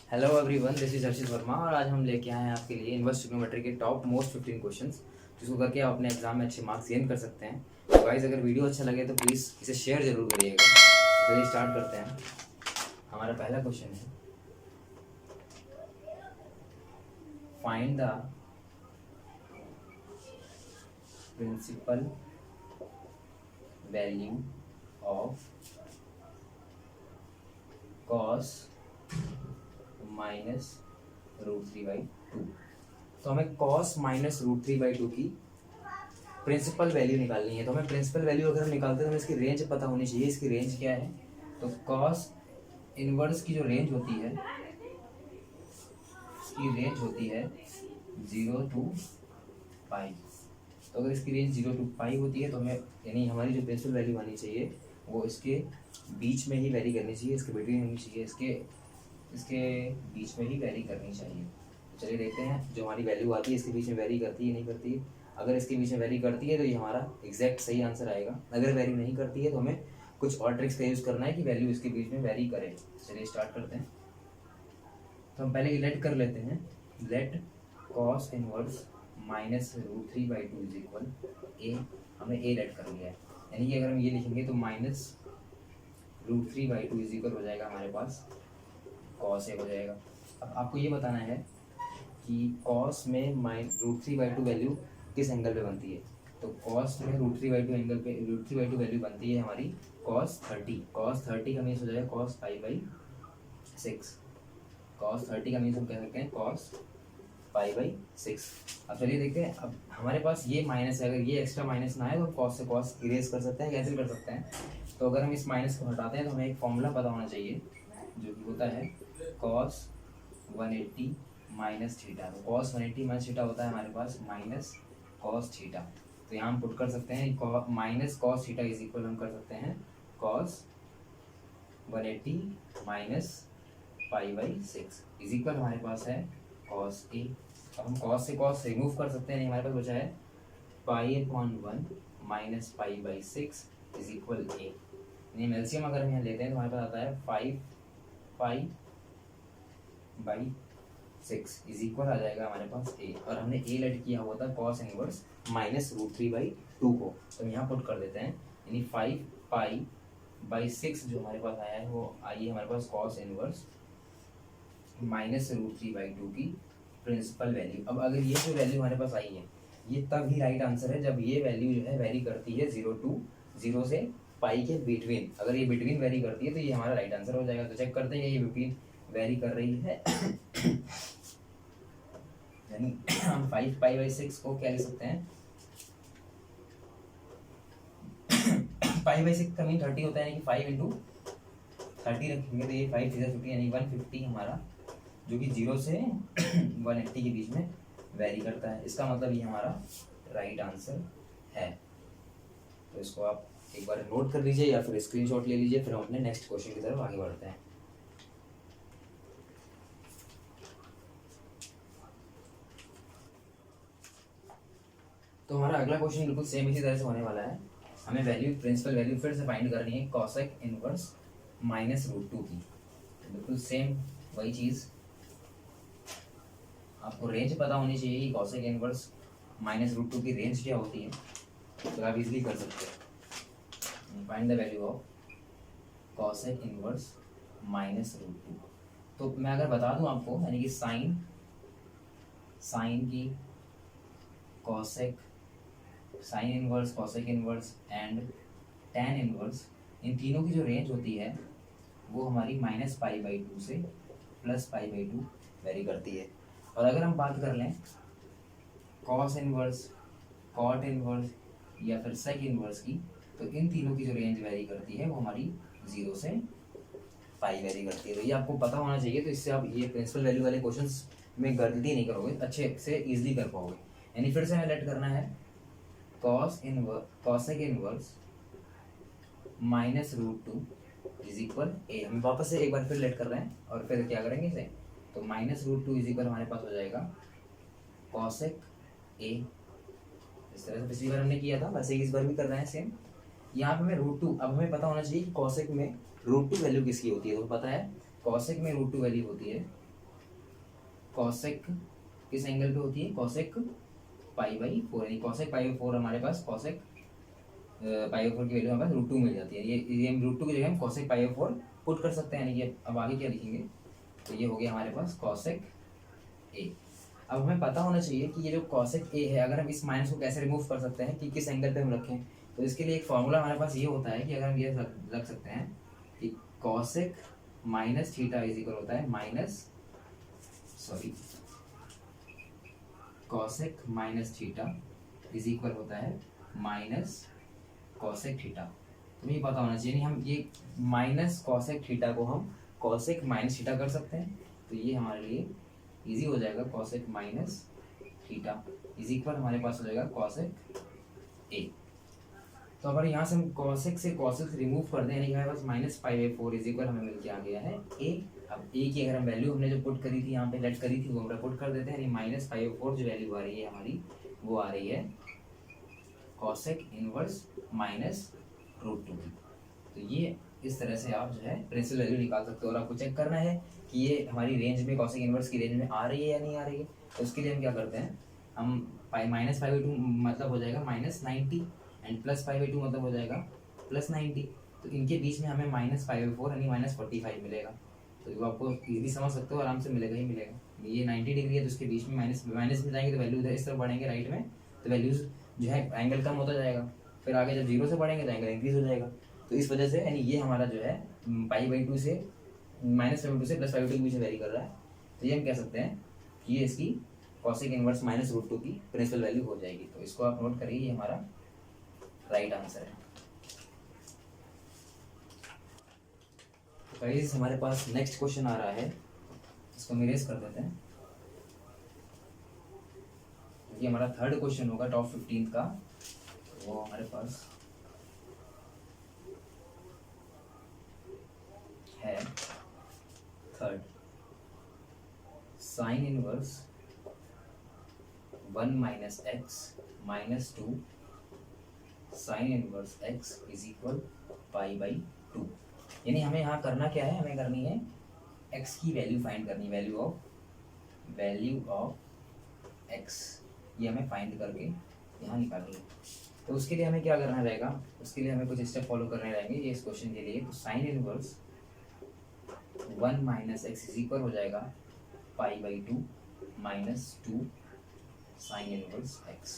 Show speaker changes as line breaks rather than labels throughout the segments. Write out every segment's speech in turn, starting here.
Hello everyone, this is हर्षित वर्मा और आज हम लेके आए हैं आपके लिए इनवर्स ट्रिग्नोमेट्री के टॉप मोस्ट 15 क्वेश्चंस जिसको करके आप अपने एग्जाम में अच्छे मार्क्स गेन कर सकते हैं। तो गाइस, अगर वीडियो अच्छा लगे तो प्लीज़ इसे शेयर जरूर करिएगा। तो चलिए स्टार्ट करते हैं। हमारा पहला क्वेश्चन है, find the principal value of cos minus √3/2। तो हमें cos माइनस √3/2 की प्रिंसिपल वैल्यू निकालनी है। तो हमें प्रिंसिपल वैल्यू अगर हम निकालते हैं तो हमें इसकी रेंज पता होनी चाहिए। इसकी रेंज क्या है? तो cos इनवर्स की जो रेंज होती है, इसकी रेंज होती है 0 to पाई। तो अगर इसकी रेंज 0 to पाई होती है तो हमें यानी हमारी जो प्रिंसिपल वैल्यू आनी चाहिए वो इसके बीच में ही वेरी करनी चाहिए, इसके बिटवीन होनी चाहिए, इसके बीच में ही वेरी करनी चाहिए। तो चलिए देखते हैं जो हमारी वैल्यू आती है इसके बीच में वेरी करती है नहीं करती है। अगर इसके बीच में वेरी करती है तो ये हमारा एग्जैक्ट सही आंसर आएगा। अगर वेरी नहीं करती है तो हमें कुछ और ट्रिक्स का यूज़ करना है कि वैल्यू इसके बीच में वेरी करे। चलिए स्टार्ट करते हैं। तो हम पहले लेट कर लेते हैं। Let cos inverse minus √3/2 is equal A. हमने ए लेट कर लिया है, यानी कि अगर हम ये लिखेंगे तो माइनस √3/2 इज इक्वल हो जाएगा हमारे पास कॉस ए हो जाएगा। अब आपको ये बताना है कि कॉस में √3/2 वैल्यू किस एंगल पे बनती है। तो कॉस में √3/2 एंगल पे √3/2 वैल्यू बनती है हमारी cos 30। cos 30 का मीन्स हो जाएगा cos π/6। cos 30 का मीन्स हम कह सकते हैं cos π/6। अब चलिए देखते हैं। अब हमारे पास ये माइनस है, अगर ये एक्स्ट्रा माइनस ना है तो cos से cos इरेज कर सकते हैं, कैंसिल कर सकते हैं। तो अगर हम इस माइनस को हटाते हैं तो हमें एक फॉर्मूला पता होना चाहिए जो कि होता है cos 180 माइनस थीटा। तो cos 180 माइनस थीटा होता है हमारे पास माइनस cos थीटा। तो यहाँ हम पुट कर सकते हैं minus cos theta is equal हम कर सकते हैं cos 180 माइनस π/6 इज इक्वल हमारे पास है cos a। अब हम cos से cos रिमूव कर सकते हैं, हमारे पास बचा है π/1 माइनस π/6 इज इक्वल a। यानी एलसीएम अगर हम यहाँ लेते हैं तो हमारे पास आता है 5π/6 इज इक्वल आ जाएगा हमारे पास a। और हमने a लेट किया हुआ था cos इनवर्स माइनस √3/2 को, तो यहाँ पुट कर देते हैं। यानी 5π/6 जो हमारे पास आया है वो आई है हमारे पास cos इनवर्स माइनस √3/2 की प्रिंसिपल वैल्यू। अब अगर ये जो वैल्यू हमारे पास आई है ये तब ही राइट आंसर है जब ये वैल्यू जो है वेरी करती है 0 से पाई के बिटवीन। अगर ये बिटवीन वेरी करती है तो ये हमारा राइट आंसर हो जाएगा। तो चेक करते हैं ये बिटवीन वेरी कर रही है। यानी हम 5π/6 को क्या लिख सकते हैं? π/6 का मीन 30 होता है, यानी कि 5 × 30 रखेंगे तो ये 5 × 50 यानी 150 हमारा, जो कि 0 से 180 के बीच में वेरी करता है। इसका मतलब ये हमारा राइट आंसर है। तो इसको आप एक बार नोट कर लीजिए या फिर स्क्रीनशॉट ले लीजिए, फिर हम अपने नेक्स्ट क्वेश्चन की तरफ आगे बढ़ते हैं। तो हमारा अगला क्वेश्चन बिल्कुल सेम इसी तरह से होने वाला है। हमें वैल्यू प्रिंसिपल वैल्यू फिर से फाइंड करनी है कॉसेक इनवर्स माइनस √2 की। तो बिल्कुल सेम वही चीज़, आपको रेंज पता होनी चाहिए कि कॉसेक इनवर्स माइनस √2 की रेंज क्या होती है, तो आप इजीली कर सकते हैं। Find the value of cosec inverse minus √2। तो मैं अगर बता दूं आपको, यानी कि साइन की cosec, sine inverse, cosec inverse and tan inverse, इन तीनों की जो रेंज होती है वो हमारी माइनस π/2 से प्लस π/2 वेरी करती है। और अगर हम बात कर लें कॉस इनवर्स, कॉट इनवर्स या फिर सेक इनवर्स की, तो इन तीनों की जो रेंज वेरी करती है वो हमारी 0 से पाई वेरी करती है। तो ये आपको पता होना चाहिए, तो इससे आप ये प्रिंसिपल वैल्यू वाले क्वेश्चंस में गलती नहीं करोगे, अच्छे से इजीली कर पाओगे। यानी फिर से हमें लेट करना है cosec inverse minus √2 is equal A. हम वापस से एक बार फिर लेट कर रहे हैं और फिर क्या करेंगे इसे, तो माइनस √2 इज इक्वल हमारे पास हो जाएगा कॉसेक ए। इस तरह से पिछली बार हमने किया था वैसे ही इस बार भी कर रहे हैं सेम। यहाँ पे हमें √2, अब हमें पता होना चाहिए कि कॉसेक में √2 वैल्यू किसकी होती है। तो पता है कॉसेक में √2 वैल्यू होती है कॉसेक किस एंगल पे होती है, कॉसेक पाई बाई 4, यानी कॉसेक पाई बाई 4 हमारे पास कॉसेक पाई बाई 4 की वैल्यू हमारे पास √2 मिल जाती है। ये हम √2 की जगह हम कॉसेक पाई बाई 4 पुट कर सकते हैं, यानी कि अब आगे क्या लिखेंगे, तो ये हो गया हमारे पास कॉसेक ए। अब हमें पता होना चाहिए कि ये जो कॉसेक ए है, अगर हम इस माइनस को कैसे रिमूव कर सकते हैं कि किस एंगल पे हम रखें, तो इसके लिए एक फॉर्मूला हमारे पास ये होता है कि अगर हम ये रख सकते हैं कि cosec minus theta is equal होता है cosec minus theta is equal होता है माइनस कॉसेक थीटा। तुम्हें ये पता होना चाहिए, नहीं हम ये माइनस कॉसेक थीटा को हम कॉसेक माइनस थीटा कर सकते हैं, तो ये हमारे लिए इजी हो जाएगा। Cosec minus theta is equal हमारे पास हो जाएगा कॉसेक ए। तो अगर यहाँ से हम कॉसेक से रिमूव कर दें, यानी हमारे पास -π/4 इज इक्वल हमें मिल के आ गया है ए। अब ए की अगर हम वैल्यू हमने जो पुट करी थी यहाँ पे लेट करी थी वो हम पुट कर देते हैं, यानी -π/4 जो वैल्यू आ रही है हमारी वो आ रही है कॉसेक इनवर्स -√2। तो ये इस तरह से आप जो है प्रिंसिपल वैल्यू निकाल सकते हो। और आपको चेक करना है कि ये हमारी रेंज में कॉसेक इनवर्स की रेंज में आ रही है या नहीं आ रही है। तो उसके लिए हम क्या करते हैं, हम -π/2 मतलब हो जाएगा -90 एंड +π/2 मतलब हो जाएगा +90। तो इनके बीच में हमें -π/4 यानी -45 मिलेगा। तो वो आपको इजीली समझ सकते हो, आराम से मिलेगा ही मिलेगा। ये 90 डिग्री है तो उसके बीच में माइनस में जाएंगे तो वैल्यू इधर इस तरफ बढ़ेंगे राइट में, तो वैल्यूज जो है एंगल कम होता जाएगा। फिर आगे जब 0 से बढ़ेंगे तो एंगल इंक्रीज हो जाएगा। तो इस वजह से यानी ये हमारा जो है π/2 से -π/2 से +π/2 के बीच में वेरी कर रहा है। तो ये हम कह सकते हैं कि ये इसकी कॉसेक इनवर्स -√2 की प्रिंसिपल वैल्यू हो जाएगी। तो इसको आप नोट करिए, ये हमारा राइट आंसर है। तो गाइस हमारे पास नेक्स्ट क्वेश्चन आ रहा है, इसको हम इरेज कर देते हैं। ये हमारा थर्ड क्वेश्चन होगा टॉप 15 का। वो हमारे पास है third, sine inverse 1 - x - 2 sine inverse x is equal π/2। यानी हमें यहाँ करना क्या है, हमें करनी है x की वैल्यू फाइंड करनी, वैल्यू ऑफ x, ये हमें फाइंड करके यहाँ निकालनी है। तो उसके लिए हमें क्या करना रहेगा, उसके लिए हमें कुछ स्टेप फॉलो करने रहेंगे ये इस क्वेश्चन के लिए। तो sine inverse 1 - x is equal हो जाएगा π/2 - 2 साइन इनवर्स x।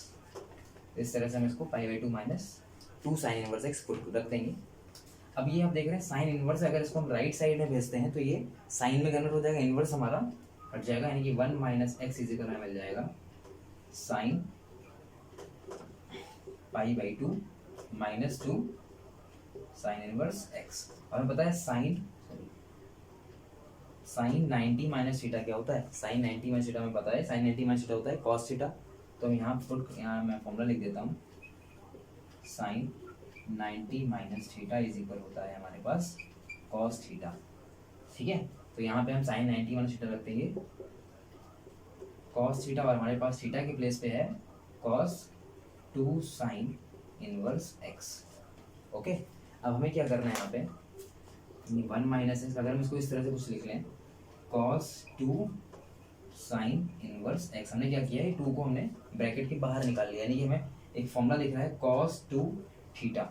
इस तरह से हम इसको π/2 - 2 साइन इनवर्स x पुट रख देंगे। अब ये हम देख रहे हैं साइन इनवर्स, अगर इसको हम राइट साइड में भेजते हैं तो ये साइन में कन्वर्ट हो जाएगा, इनवर्स हमारा हट जाएगा, यानी कि 1 - x इज इक्वल मिल जाएगा साइन π/2 - 2 साइन इनवर्स x। और हमें पता है साइन 90 - थीटा क्या होता है, साइन 90 - थीटा में पता है, साइन 90 - थीटा होता है कॉस थीटा। तो हम यहाँ मैं फॉर्मूला लिख देता हूँ, साइन 90 - थीटा इज इक्वल होता है हमारे पास कॉस थीटा। ठीक है, तो यहाँ पे हम साइन 90 - थीटा रख देंगे कॉस थीटा, और हमारे पास थीटा के प्लेस पे है cos 2 sine inverse x। Okay, अब हमें क्या करना है यहाँ पे, 1 - x, अगर हम इसको इस तरह से कुछ लिख लें, cos 2 साइन इनवर्स x। हमने क्या किया है, 2 को हमने ब्रैकेट के बाहर निकाल लिया, यानी कि हमें एक फॉर्मूला लिखना है cos 2 थीटा।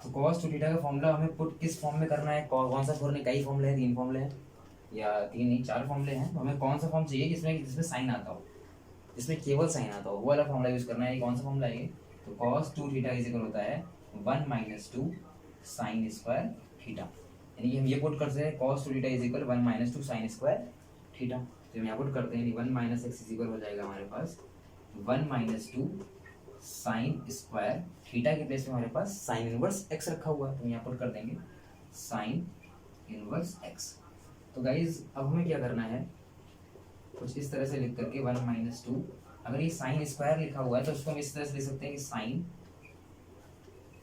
तो cos 2 थीटा का फॉर्मूला हमें पुट किस फॉर्म में करना है, कौन सा फॉर्मूला, कई फॉर्मूले हैं, 3 फॉर्मूले हैं या 3 नहीं 4 फॉर्मूले हैं। तो हमें कौन सा फॉर्म चाहिए जिसमें साइन आता हो, जिसमें केवल साइन आता हो, वो वाला फॉर्मूला यूज करना है। कौन सा फॉर्मूला है, तो cos 2 थीटा इज इक्वल होता है 1 - 2 साइन स्क्वायर थीटा। यानी कि हम ये पुट कर सकते हैं cos 2 theta is equal 1 - 2 sign square theta. तो हम यहाँ पुट करते हैं, 1 - x इज इक्वल हो जाएगा हमारे पास 1 - 2 साइन स्क्वायर थीटा के प्लेस में हमारे पास साइन इनवर्स x रखा हुआ है, तो यहाँ पुट कर देंगे साइन इनवर्स x। तो गाइज अब हमें क्या करना है, कुछ इस तरह से लिख करके 1 - 2, अगर ये साइन स्क्वायर लिखा हुआ है तो उसको हम इस तरह से लिख सकते हैं कि साइन,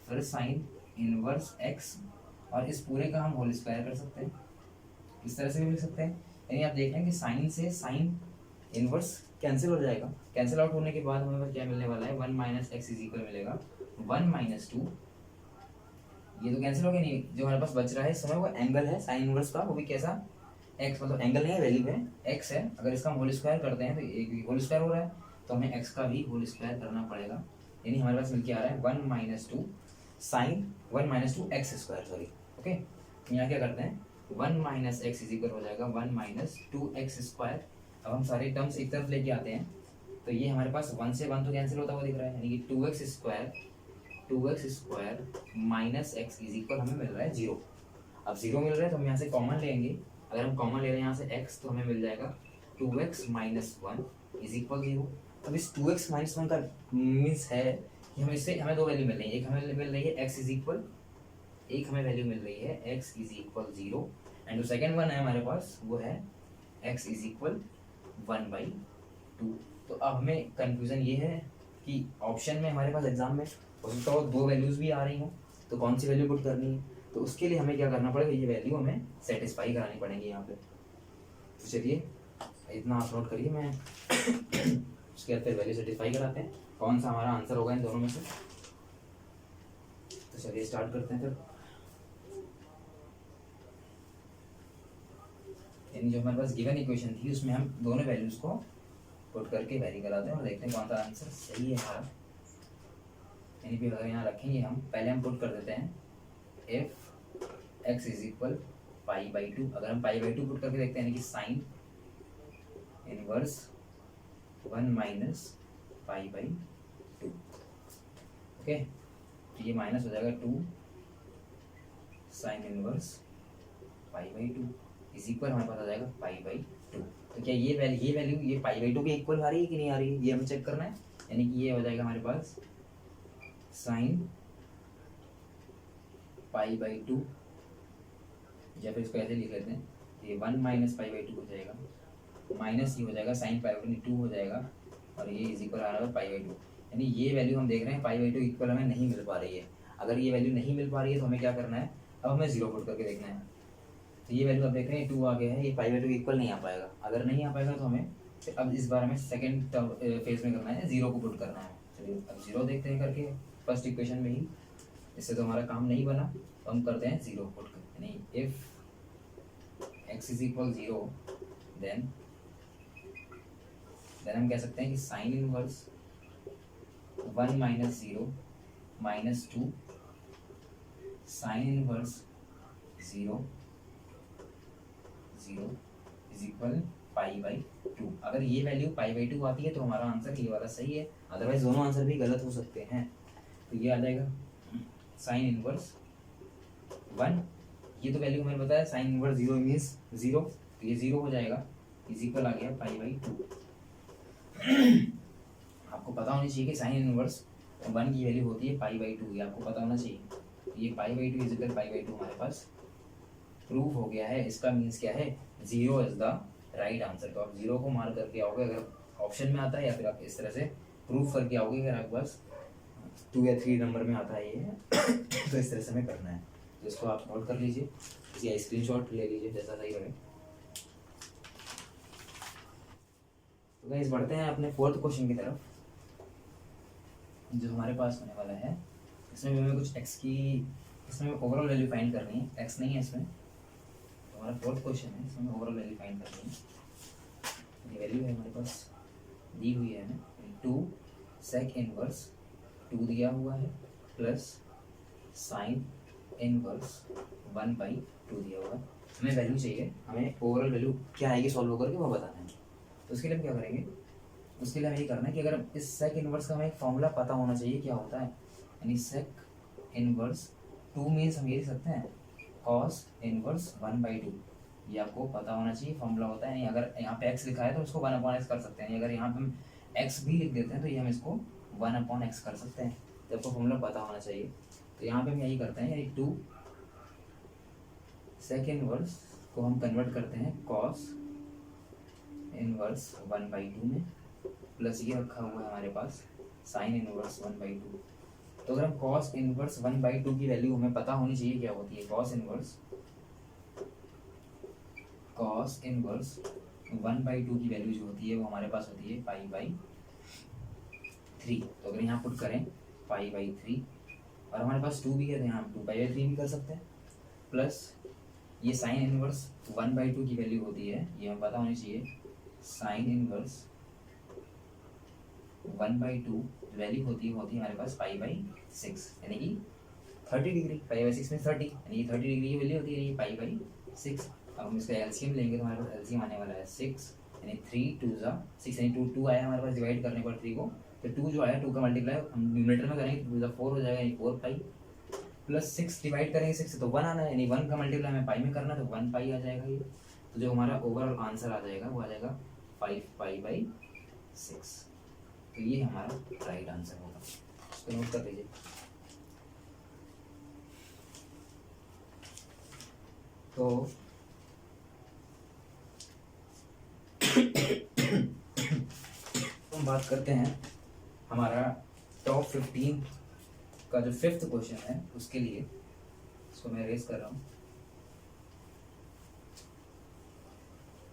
फिर साइन इनवर्स x, और इस पूरे का हम होल स्क्वायर कर सकते हैं, इस तरह से भी लिख सकते हैं। यानी आप देख रहे हैं कि साइन से साइन इनवर्स कैंसिल हो जाएगा, कैंसिल आउट होने के बाद हमें क्या मिलने वाला है, 1 - x इज इक्वल मिलेगा 1 - 2, ये तो कैंसिल हो गया नहीं, जो हमारे पास बच रहा है इस समय वो एंगल है साइन इनवर्स का, वो भी कैसा एक्स मतलब एंगल नहीं है, वैल्यू है एक्स है, अगर इसका हम होल स्क्वायर करते हैं तो एक होल स्क्वायर हो रहा है, तो हमें एक्स का भी होल स्क्वायर करना पड़ेगा। यानी हमारे पास मिल के आ रहा है 1 minus two sine 1 minus two X square, sorry okay. यहाँ क्या करते हैं 1 माइनस एक्स इज इक्वल हो जाएगा 1 माइनस टू एक्स स्क्वायर। अब हम सारे टर्म्स एक तरफ लेके आते हैं, तो ये हमारे पास 1 से 1 तो कैंसिल होता हुआ दिख रहा है, यानी कि 2x square minus x is equal हमें मिल रहा है 0। अब 0 मिल रहा है तो हम यहाँ से कॉमन लेंगे, अगर हम कॉमन ले रहे हैं यहाँ से x तो हमें मिल जाएगा 2x माइनस 1 इज इक्वल 0। अब इस 2x माइनस 1 का मीन्स है कि हम इससे हमें दो वैल्यू मिल रही है, एक हमें मिल रही है x इज इक्वल, एक हमें वैल्यू मिल रही है x इज इक्वल 0 एंड जो सेकेंड वन है हमारे पास वो है x इज इक्वल 1/2। तो अब हमें कंफ्यूजन ये है कि ऑप्शन में हमारे पास एग्जाम में हो सकता हो दो वैल्यूज भी आ रही हो, तो कौन सी वैल्यू पुट करनी है, तो उसके लिए हमें क्या करना पड़ेगा, ये वैल्यू हमें सेटिस्फाई करानी पड़ेगी यहाँ पे। तो चलिए इतना आप नोट करिए, मैं उसके बाद फिर वैल्यू सेटिस्फाई कराते हैं कौन सा हमारा आंसर होगा इन दोनों में से। तो चलिए स्टार्ट करते हैं फिर। यानी जो हमारे पास गिवन इक्वेशन थी उसमें हम दोनों वैल्यूज को पुट करके वेरी कराते हैं और देखते हैं कौन सा आंसर सही है हमारा। यानी कि अगर यहाँ रखेंगे हम, पहले हम पुट कर देते हैं एफ एक्स इज इक्वल π/2। अगर हम π/2 पुट करके देखते हैं यानी कि साइन इनवर्स 1 माइनस π/2, ओके। तो ये माइनस हो जाएगा 2 साइन इनवर्स π/2 इज इक्वल हमारे पास आ जाएगा π/2। तो क्या ये वैल्यू ये π/2 के इक्वल आ रही है कि नहीं आ रही है, ये हमें चेक करना है। यानी कि ये हो जाएगा हमारे पास साइन π/2, या फिर इसको ऐसे लिख लेते हैं, ये 1 माइनस π/2 हो जाएगा, माइनस ये हो जाएगा साइन π/2 2 हो जाएगा और ये इज इक्वल आ रहा है π/2। यानी ये वैल्यू हम देख रहे हैं π/2 इक्वल हमें नहीं मिल पा रही है। अगर ये वैल्यू नहीं मिल पा रही है तो हमें क्या करना है, अब हमें 0 पुट करके देखना है। तो ये वैल्यू आप देख रहे हैं 2 आ गया है, ये π/2 इक्वल नहीं आ पाएगा। अगर नहीं आ पाएगा तो हमें अब इस बार हमें सेकेंड फेज में करना है, 0 को पुट करना है। चलिए अब 0 देखते हैं करके फर्स्ट इक्वेशन में ही, इससे तो हमारा काम नहीं बना, तो हम करते हैं 0 पुट कर। यानी if x is equal 0 then हम कह सकते हैं कि sine inverse 1 minus 0 minus 2 sine inverse 0 is equal π/2। अगर ये वैल्यू π/2 आती है तो हमारा आंसर ये वाला सही है, अदरवाइज दोनों आंसर भी गलत हो सकते हैं। तो ये आ जाएगा साइन इनवर्स 1, ये तो वैल्यू हमें पता है, साइन इनवर्स 0 मीन्स 0, तो ये 0 हो जाएगा, इज इक्वल आ गया π/2। आपको पता होना चाहिए कि साइन इनवर्स 1 की वैल्यू होती है π/2, ये आपको पता होना चाहिए। ये π/2 इज इक्वल π/2 हमारे पास प्रूफ हो गया है। इसका मीन्स क्या है, 0 इज द राइट आंसर। तो आप 0 को मार्क करके आओगे अगर ऑप्शन में आता है, या फिर आप इस तरह से प्रूफ करके आओगे अगर आपके पास 2 या 3 नंबर में आता है ये तो इस तरह से हमें करना है। तो इसको आप नोट कर लीजिए या स्क्रीनशॉट ले लीजिए, जैसा सही लगे। तो गाइस बढ़ते हैं अपने फोर्थ क्वेश्चन की तरफ, जो हमारे पास होने वाला है। इसमें भी हमें कुछ x की, इसमें ओवरऑल वैल्यू फाइंड करनी है, x नहीं है इसमें। तो हमारा फोर्थ क्वेश्चन है, इसमें ओवरऑल वैल्यू फाइंड करनी है। ये वैल्यू है हमारे पास दी हुई है हमें 2 सेक इनवर्स 2 दिया हुआ है प्लस साइन इनवर्स 1/2 दिया हुआ है। हमें वैल्यू चाहिए, हमें ओवरऑल वैल्यू क्या आएगी सॉल्व करके वो बताना है। तो उसके लिए हम क्या करेंगे, उसके लिए हमें ये करना है कि अगर इस सेक इनवर्स का हमें एक फॉर्मूला पता होना चाहिए क्या होता है। यानी सेक इनवर्स 2 मीन्स हम ये लिख सकते हैं कॉस इनवर्स 1/2, ये आपको पता होना चाहिए फॉर्मूला होता है। नहीं अगर यहाँ पे x लिखा है तो उसको 1/x कर सकते हैं, अगर यहाँ पे हम x भी लिख देते हैं तो ये हम इसको 1/x कर सकते हैं। तो आपको फॉर्मूला पता होना चाहिए। तो यहाँ पे हम यही करते हैं, यानी 2 सेक इनवर्स को हम कन्वर्ट करते हैं कॉस इनवर्स 1/2 में, प्लस ये रखा हुआ है हमारे पास साइन इनवर्स 1/2। तो अगर हम कॉस इनवर्स 1/2 की वैल्यू हमें पता होनी चाहिए क्या होती है, कॉस इनवर्स 1/2 की वैल्यू जो होती है वो हमारे पास होती है π/3। तो अगर यहाँ पुट करें π/3 और हमारे पास 2 भी है तो यहाँ 2π/3 भी कर सकते हैं, प्लस ये साइन इनवर्स 1/2 की वैल्यू होती है, ये हमें पता होनी चाहिए। साइन इनवर्स 1/2 वैल्यू होती है हमारे पास π/6, यानी कि 30 डिग्री। π/6 में 30, यानी कि 30 डिग्री की वैल्यू होती है, यानी π/6। अब हम इसका एलसीएम लेंगे तो हमारे पास एलसीएम आने वाला है 6, यानी 3 2 6, यानी 2 आया हमारे पास डिवाइड करने पर 3 को, तो 2 जो आया 2 का मल्टीप्लाई हम न्यूमरेटर में करेंगे तो 2 4 हो जाएगा, यानी 4π प्लस 6 डिवाइड करेंगे 6 से तो 1 आना है, यानी 1 का मल्टीप्लाई हमें पाई में करना है तो 1π आ जाएगा ये। तो जो हमारा ओवरऑल आंसर आ जाएगा वो आ जाएगा 5π/6। तो ये हमारा राइट आंसर होगा, इसको नोट कर लीजिए। तो हम बात करते हैं हमारा टॉप 15 का जो 5th क्वेश्चन है उसके लिए, इसको मैं रेस कर रहा हूँ।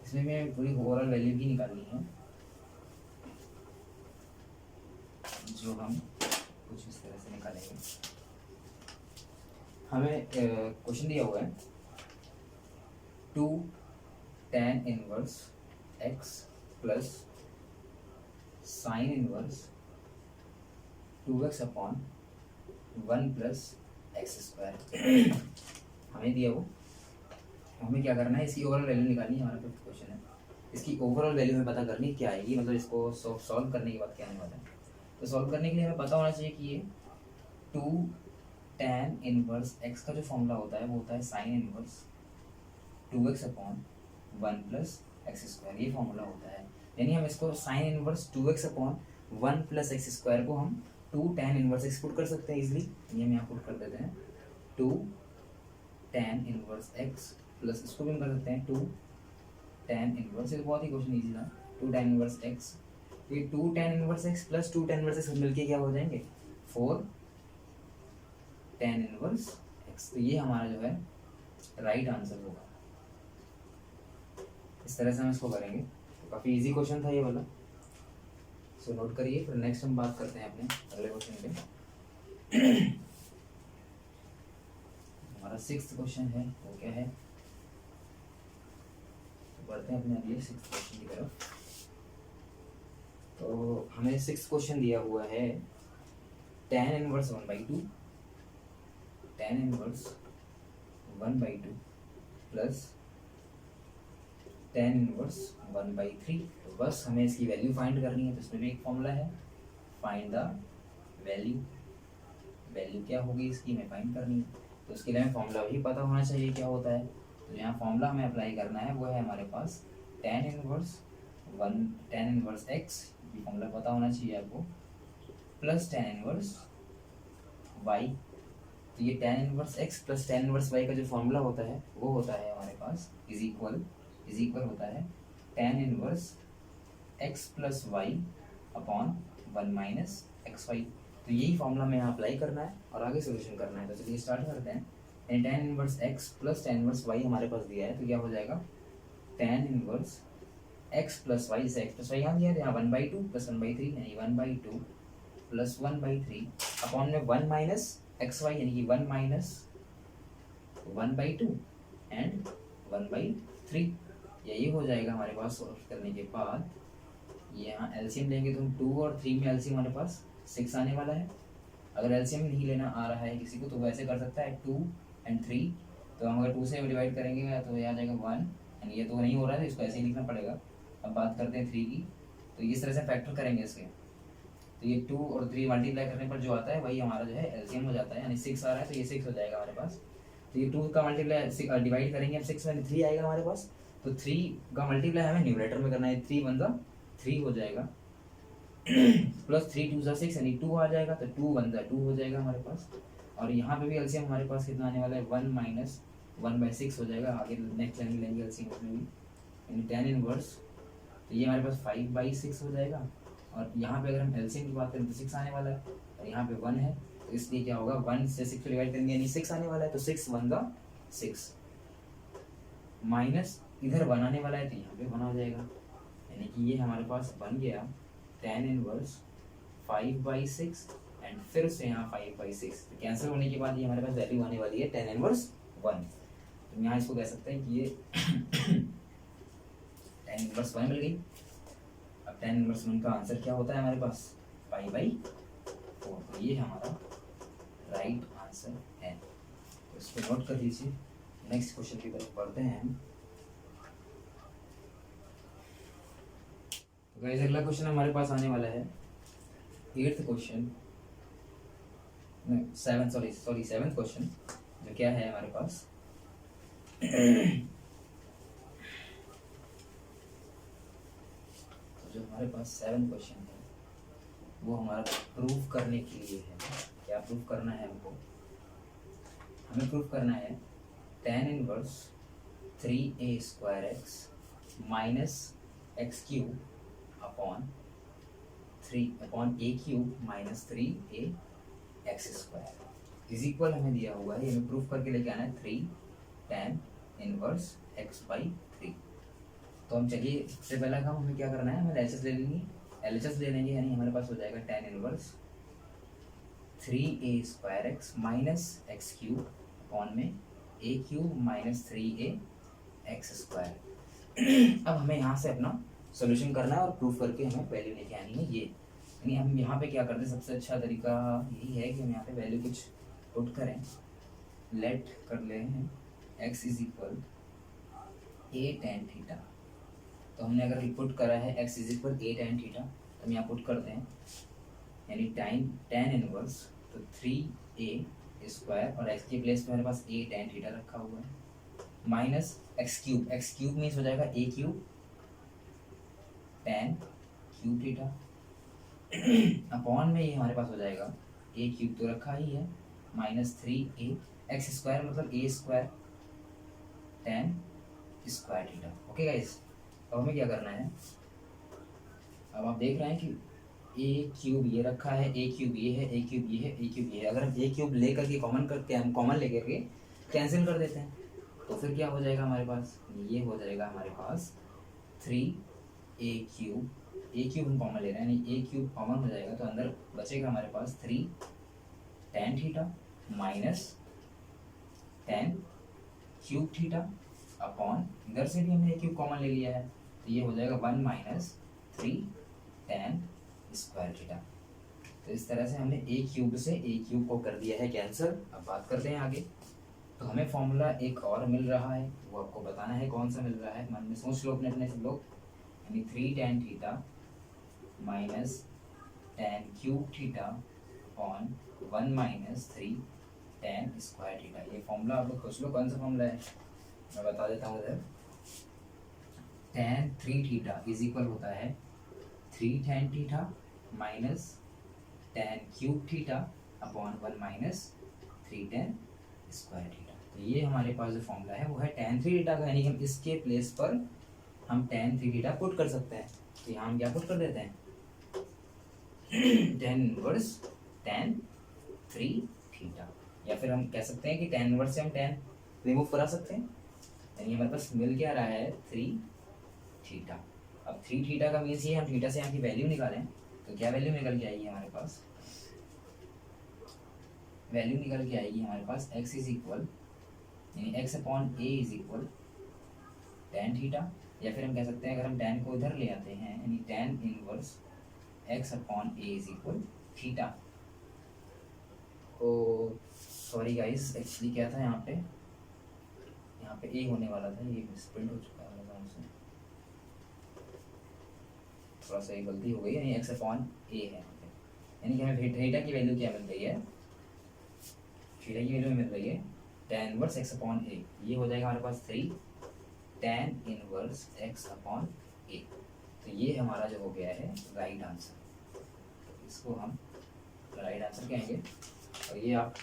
इसमें मैं पूरी ओवरऑल वैल्यू भी निकालनी है, जो हम कुछ इस तरह से निकालेंगे। हमें क्वेश्चन दिया हुआ है 2 tan inverse x plus sine inverse 2x upon 1 plus x²। हमें दिया वो, हमें क्या करना है, इसकी ओवरऑल वैल्यू निकालनी है। हमारा 5th क्वेश्चन है, इसकी ओवरऑल वैल्यू हमें पता करनी क्या आएगी, मतलब इसको सॉल्व करने के बाद क्या आने वाला है। तो सॉल्व करने के लिए हमें पता होना चाहिए कि ये 2 tan इनवर्स x का जो फॉर्मूला होता है वो होता है sine inverse 2x upon 1 plus x², ये फॉर्मूला होता है। यानी हम इसको sine inverse 2x upon 1 plus x² को हम 2 tan इनवर्स x पुट कर सकते हैं इजीली। ये हम यहाँ पुट कर देते हैं 2 tan इनवर्स x प्लस इसको भी हम कर सकते हैं 2 tan इनवर्स, ये बहुत ही क्वेश्चन ईजी था। 2 tan इनवर्स x, ये 2 tan inverse x plus 2 tan inverse x मिलके क्या हो जाएंगे 4 tan इनवर्स x। तो ये हमारा जो है राइट आंसर होगा। इस तरह से हम इसको करेंगे, तो काफ़ी इजी क्वेश्चन था ये वाला, सो नोट करिए। फिर नेक्स्ट हम बात करते हैं अपने अगले क्वेश्चन पे। हमारा 6th क्वेश्चन है, वो क्या है, तो बढ़ते हैं अपने अगले 6th क्वेश्चन की तरफ। तो हमें 6th क्वेश्चन दिया हुआ है tan inverse 1/2 tan inverse 1/2 plus tan inverse 1/3। तो बस हमें इसकी वैल्यू फाइंड करनी है। तो इसमें भी एक फॉर्मूला है, फाइंड द वैल्यू। वैल्यू क्या होगी इसकी हमें फाइंड करनी है, तो उसके लिए हमें फॉर्मूला भी पता होना चाहिए क्या होता है। तो यहाँ फॉर्मूला हमें अप्लाई करना है, वो है हमारे पास tan इनवर्स x, ये फॉर्मूला पता होना चाहिए आपको, प्लस tan इनवर्स y। तो ये tan inverse x plus tan inverse y का जो फॉर्मूला होता है वो होता है हमारे पास इज इक्वल होता है tan inverse x plus Y upon 1 minus X Y. तो यही फॉर्मूला हमें यहाँ अप्लाई करना है और आगे सोल्यूशन करना है। तो चलिए स्टार्ट करते हैं। tan inverse x plus tan inverse y हमारे पास दिया है, तो क्या हो जाएगा tan inverse x plus Y, जैसे x प्लस वाई यहाँ दिया है, यहाँ 1/2 प्लस 1/3, यानी 1/2 प्लस 1/3 अपॉन में 1 माइनस एक्स वाई, यानी कि 1 माइनस 1/2 एंड 1/3। यही हो जाएगा हमारे पास। सॉल्व करने के बाद यहाँ एलसीएम लेंगे तो 2 और 3 में एलसीएम हमारे पास 6 आने वाला है। अगर एलसीएम नहीं लेना आ रहा है किसी को तो वैसे कर सकता है 2 एंड 3। तो हम अगर 2 से डिवाइड करेंगे तो यह आ जाएगा 1, एंड ये तो नहीं हो रहा है तो इसको ऐसे ही लिखना पड़ेगा। अब बात करते हैं 3 की, तो इस तरह से फैक्टर करेंगे इसके। तो ये 2 और 3 मल्टीप्लाई करने पर जो आता है वही हमारा जो है एलसीएम हो जाता है, यानी 6 आ रहा है तो ये 6 हो जाएगा हमारे पास। तो ये 2 का मल्टीप्लाई डिवाइड करेंगे हम 6 में, 3 आएगा हमारे पास। तो 3 का मल्टीप्लाई हमें न्यूमरेटर में करना है, 3 1 जा 3 हो जाएगा प्लस 3 2 जा 6, यानी 2 आ जाएगा, तो 2 1 जा 2 हो जाएगा हमारे पास। और यहाँ पे भी एलसीएम हमारे पास कितना आने वाला है 1 माइनस 1/6 हो जाएगा। आगे नेक्स्ट लाइन लेंगे एलसीएम उसमें भी, यानी tan इनवर्स, तो ये हमारे पास 5/6 हो जाएगा। और यहाँ पे अगर हम एलसीएम की बात करें तो 6 आने वाला है, और यहाँ पे 1 है, तो इसलिए क्या होगा 1 से 6 को डिवाइड करेंगे यानी 6 आने वाला है, तो 6 1 जा 6 माइनस इधर 1 आने वाला है तो यहाँ पे 1 आ जाएगा, यानी कि ये हमारे पास बन गया tan इनवर्स 5/6 एंड फिर से यहाँ 5/6। तो कैंसिल होने के बाद ये हमारे पास वैल्यू आने वाली है tan इनवर्स 1। तो यहाँ इसको कह सकते हैं कि ये tan इनवर्स 1 मिल गई। अब tan इनवर्स 1 का आंसर क्या होता है हमारे पास, पाई/4। तो ये हमारा राइट आंसर है। तो इसको नोट कर लीजिए। नेक्स्ट क्वेश्चन की तरफ बढ़ते हैं हम। तो गाइस अगला क्वेश्चन हमारे पास आने वाला है 8th क्वेश्चन, सेवन्थ क्वेश्चन, जो क्या है हमारे पास तो जो हमारे पास 7th क्वेश्चन है वो हमारा प्रूफ करने के लिए है। क्या प्रूफ करना है हमको, हमें प्रूफ करना है tan inverse 3a² x minus x³ upon a³ minus 3a² is equal हमें दिया हुआ है। ये हमें प्रूफ करके लेके आना है 3 tan इनवर्स x/3। तो हम चलिए, सबसे पहला काम हमें क्या करना है, हमें LHS ले लेंगे। LHS ले लेंगे यानी हमारे पास हो जाएगा tan inverse 3a² x minus x³ upon में a³ माइनस 3a² अब हमें यहाँ से अपना सॉल्यूशन करना है और प्रूफ करके हमें वैल्यू लेके आनी है ये। यानी हम यहाँ पे क्या करते हैं, सबसे अच्छा तरीका यही है कि हम यहाँ पे वैल्यू कुछ पुट करें। लेट कर ले हैं x is equal a tan theta. तो हमने अगर पुट करा है x is equal a tan theta, तो हम यहाँ पुट करते हैं यानी tan इनवर्स तो 3a² और x के प्लेस पे हमारे पास a tan थीटा रखा हुआ है माइनस x³ मीन्स हो जाएगा a³ tan cube theta upon में ये हमारे पास हो जाएगा a³ तो रखा ही है माइनस 3a x² मतलब a² tan square theta. Okay guys, अब हमें क्या करना है, अब आप देख रहे हैं कि a³ ये रखा है, a³ ये है, a³ ये है, a³ ये है। अगर हम a³ लेकर के कॉमन करके हम कॉमन लेकर के कैंसिल कर देते हैं तो फिर क्या हो जाएगा हमारे पास, ये हो जाएगा हमारे पास 3a³ हम कॉमन ले रहे हैं यानी a³ कॉमन हो जाएगा तो अंदर बचेगा हमारे पास 3 tan theta minus tan cube theta upon इधर से भी हमने a³ कॉमन ले लिया है तो ये हो जाएगा 1 माइनस 3 tan स्क्वायर थीटा। तो इस तरह से हमने a³ से a³ को कर दिया है कैंसिल। अब बात करते हैं आगे। तो हमें फॉर्मूला एक और मिल रहा है, वो आपको बताना है कौन सा मिल रहा है, मन में सोच लो अपने अपने सब लोग। यानी 3 tan theta minus tan cube theta upon 1 minus 3 tan square theta. ये फॉर्मूला आप लोग सोच लो कौन सा फॉर्मूला है, मैं बता देता हूँ इधर। tan 3 थीटा इज इक्वल होता है 3 tan theta minus tan cube theta upon 1 minus 3 tan square theta. तो ये हमारे पास जो फॉर्मूला है वो है tan 3 थीटा का, यानी हम इसके प्लेस पर हम tan 3 थीटा पुट कर सकते हैं। तो यहाँ हम क्या पुट कर देते हैं tan इनवर्स tan 3 थीटा, या फिर हम कह सकते हैं कि tan इनवर्स से हम tan रिमूव करा सकते हैं। यानी हमारे पास मिल क्या रहा है 3 थीटा। अब 3 थीटा का मीन्स ये हम थीटा से यहाँ की वैल्यू निकालें तो क्या वैल्यू निकल के आएगी हमारे पास, वैल्यू निकल के आएगी हमारे पास x इज इक्वल यानी x upon a is equal tan theta, या फिर हम कह सकते हैं अगर हम tan को इधर ले आते हैं यानी tan inverse x upon a is equal theta. तो सॉरी गाइस, एक्चुअली क्या था यहाँ पे a होने वाला था, ये मिसप्रिंट हो चुका है मेरे से, थोड़ा सा ये गलती हो गई। यानी x अपॉन a है यहाँ पे, यानी कि हमें थीटा की वैल्यू क्या मिल रही है, थीटा की वैल्यू मिल रही है tan inverse x upon a। ये हो जाएगा हमारे पास 3 tan inverse x upon a। तो ये हमारा जो हो गया है राइट आंसर। तो इसको हम राइट आंसर कहेंगे और ये आप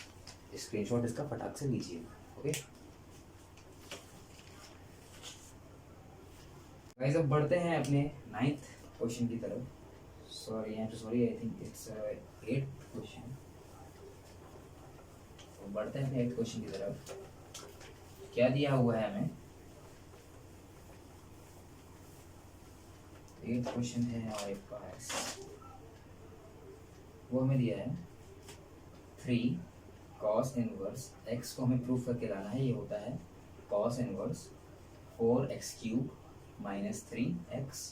स्क्रीनशॉट इसका फटाक से लीजिए। ओके गाइस, अब बढ़ते हैं अपने 9th क्वेश्चन की तरफ। Sorry I think it's 8th question. तो बढ़ते हैं अपने 8th क्वेश्चन की तरफ। क्या दिया हुआ है हमें, 8th क्वेश्चन है हमारे पास, वो हमें दिया है 3 cos इनवर्स x को हमें प्रूफ करके लाना है। ये होता है cos inverse 4x³ minus 3x।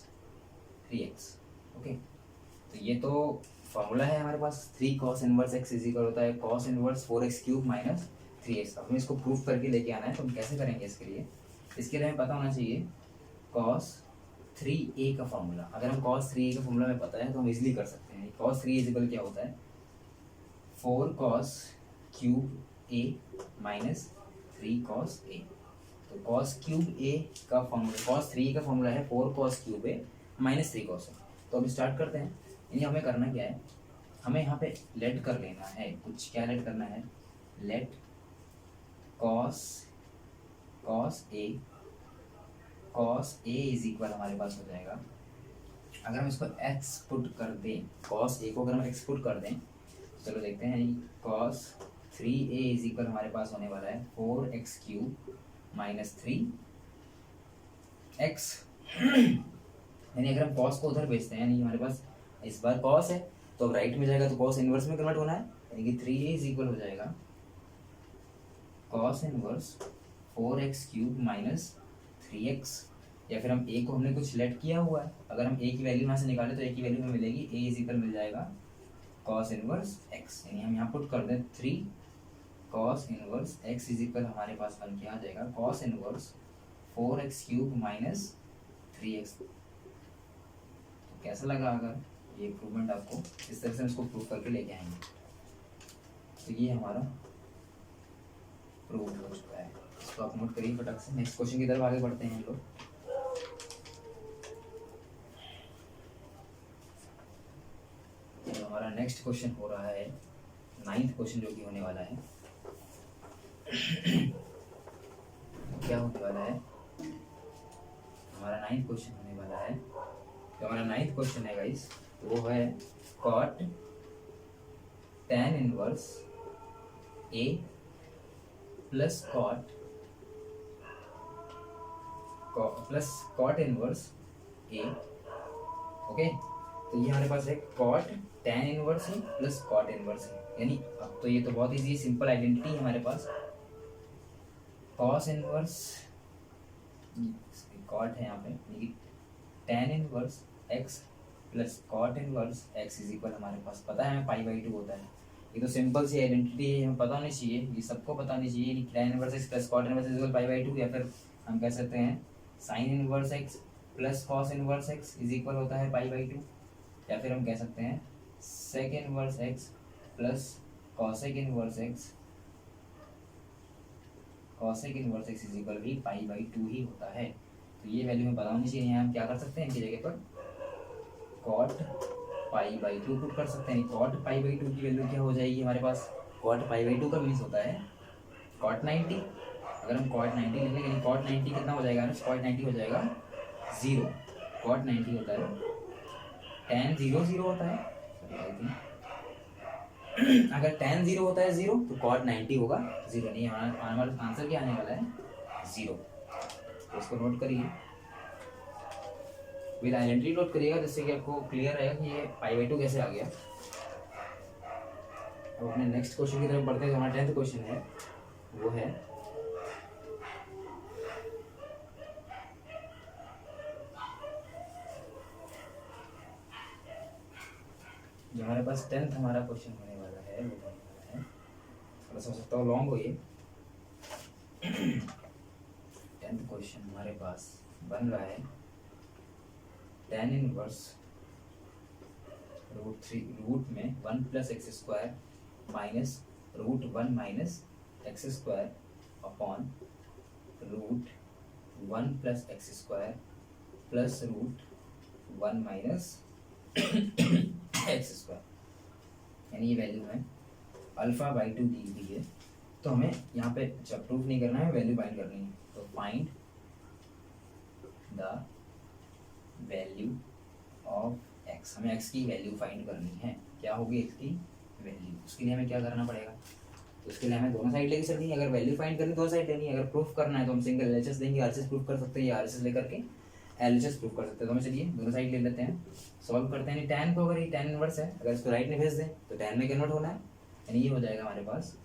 Okay, तो ये तो फॉर्मूला है हमारे पास। 3 cos inverse x is equal होता है cos inverse 4x³ minus 3x। अब हमें इसको प्रूफ करके लेके आना है, तो हम कैसे करेंगे इसके लिए हमें पता होना चाहिए cos 3a का फॉर्मूला। अगर हम cos 3a का फॉर्मूला हमें पता है तो हम इजीली कर सकते हैं। cos 3a इज इक्वल क्या होता है 4 cos³ a minus 3 cos a। तो cos³ a का फॉर्मूला, cos 3a का फॉर्मूला है 4 cos³ a minus 3 cos a। तो अब स्टार्ट करते हैं। यानी हमें करना क्या है, हमें यहाँ पे लेट कर लेना है कुछ। क्या लेट करना है, let cos a is equal हमारे पास हो जाएगा, अगर हम इसको x पुट कर दें, cos a को अगर हम x पुट कर दें, चलो देखते हैं। cos 3a इज इक्वल हमारे पास होने वाला है 4x³ माइनस 3x। यानी अगर हम cos को उधर भेजते हैं, यानी हमारे पास इस बार cos है तो अब राइट में जाएगा तो cos इनवर्स में कन्वर्ट होना है, यानी कि 3a इज इक्वल हो जाएगा cos inverse 4x³ minus 3x। या फिर हम a को हमने कुछ लेट किया हुआ है, अगर हम a की वैल्यू यहाँ से निकालें तो a की वैल्यू हमें मिलेगी, a इज इक्वल मिल जाएगा cos इनवर्स x। यानी हम यहाँ पुट कर दें 3 cos inverse x is equal हमारे पास बन के आ जाएगा cos inverse 4x³ minus 3x। तो कैसा लगा अगर ये इम्प्रूवमेंट आपको, इस तरह से हम इसको प्रूव करके लेके आएंगे। तो ये हमारा प्रूव हो चुका है। इसको आप नोट करिए फटाक से। नेक्स्ट क्वेश्चन की तरफ आगे बढ़ते हैं हम लोग। तो हमारा नेक्स्ट क्वेश्चन हो रहा है 9th क्वेश्चन, जो कि होने वाला है क्या होने वाला है, हमारा 9th क्वेश्चन होने वाला है। तो हमारा 9th क्वेश्चन है गाइस, वो है cot tan inverse a plus cot inverse a। Okay, तो ये हमारे पास है cot tan इनवर्स है प्लस cot इनवर्स है। यानी अब तो ये तो बहुत इजी सिंपल आइडेंटिटी है हमारे पास। cos इनवर्स cot है यहाँ पे, यानी tan inverse x plus cot inverse x is equal हमारे पास पता है हमें π/2 होता है। ये तो सिंपल सी आइडेंटिटी है, हमें पता होनी चाहिए, ये सबको पता होनी चाहिए। tan inverse x plus cot inverse is equal π/2, या फिर हम कह सकते हैं sin inverse x plus cos inverse x is equal होता है π/2, या फिर हम कह सकते हैं sec inverse x plus cosec inverse x is equal भी π/2 ही होता है। तो ये वैल्यू हमें पता होनी चाहिए। यहाँ हम क्या कर सकते हैं, इनकी जगह पर cot π/2 पुट कर सकते हैं। cot π/2 की वैल्यू क्या हो जाएगी हमारे पास, cot π/2 का मीन्स होता है cot 90। अगर हम cot 90 लिख लेंगे, cot 90 कितना हो जाएगा, cot 90 हो जाएगा 0। cot 90 होता है tan 0 0 होता है, अगर tan 0 होता है 0 तो cot 90 होगा 0। नहीं, हमारा आंसर क्या आने वाला है 0। तो इसको नोट करिए, विद आइडेंटिटी नोट करिएगा, जिससे कि आपको क्लियर रहेगा कि ये π/2 कैसे आ गया। अब अपने नेक्स्ट क्वेश्चन की तरफ बढ़ते हैं। जो हमारा 10th क्वेश्चन है वो है जो हमारे पास 10th हमारा क्वेश्चन होने वाला है, वो होने वाला है, थोड़ा सा हो सकता है लॉन्ग हो ये। 10th क्वेश्चन हमारे पास बन रहा है tan इनवर्स रूट में 1 plus X square minus √1 minus x square upon √1 plus X square plus √1 minus x square. यानी ये वैल्यू है α/2 दी हुई है। तो हमें यहाँ पे जब प्रूफ नहीं करना है, वैल्यू फाइंड करनी है। तो find the value of x, हमें x की वैल्यू फाइंड करनी है। क्या होगी x की वैल्यू, उसके लिए हमें क्या करना पड़ेगा, तो उसके लिए हमें दोनों साइड लेके चलनी है। अगर वैल्यू फाइंड करनी दोनों साइड लेनी है, अगर प्रूफ करना है तो हम सिंगल LHS देंगे, RHS प्रूफ कर सकते हैं, या RHS लेकर के LHS प्रूफ कर सकते हैं। तो हमें चलिए दोनों साइड ले लेते हैं, सॉल्व करते हैं। tan को, अगर ये tan इनवर्स है, अगर इसको राइट में भेज दें तो tan में कन्वर्ट होना है। यानी ये हो जाएगा हमारे पास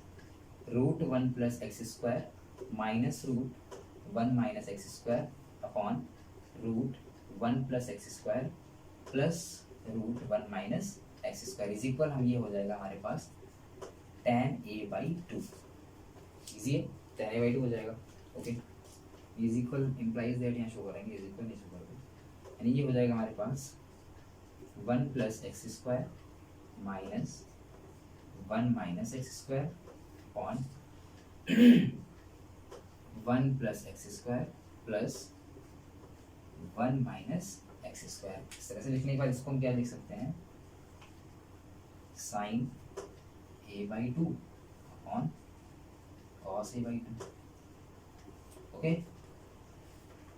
√1 plus X square minus one minus x square upon root one plus X square plus root one minus x square is equal, हम ये हो जाएगा हमारे पास tan a by two. Easy है, tan a बाई टू हो जाएगा। Okay, is equal implies that, यहाँ शो करेंगे इज इक्वल नहीं शो करेंगे, यानी ये हो जाएगा हमारे पास one plus X square minus one minus x square upon one plus X square plus one minus x square. इस तरह से लिखने के बाद इसको हम क्या लिख सकते हैं, sine A by two upon cos A by two. Okay,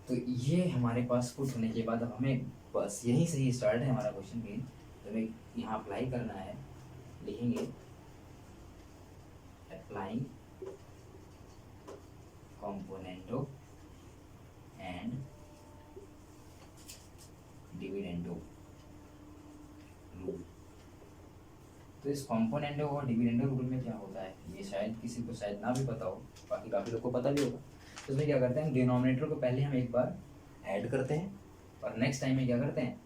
तो ये हमारे पास पुट होने के बाद अब हमें बस यहीं से ही स्टार्ट है हमारा क्वेश्चन भी, तो हमें यहाँ अप्लाई करना है, लिखेंगे applying componendo and dividendo rule. तो इस कॉम्पोनेंटो और डिविडेंडो रूल में क्या होता है, ये शायद किसी को शायद ना भी पता हो, बाकी काफ़ी लोग को पता भी होगा। तो इसमें क्या करते हैं, डिनोमिनेटर को पहले हम एक बार ऐड करते हैं और नेक्स्ट टाइम में क्या करते हैं,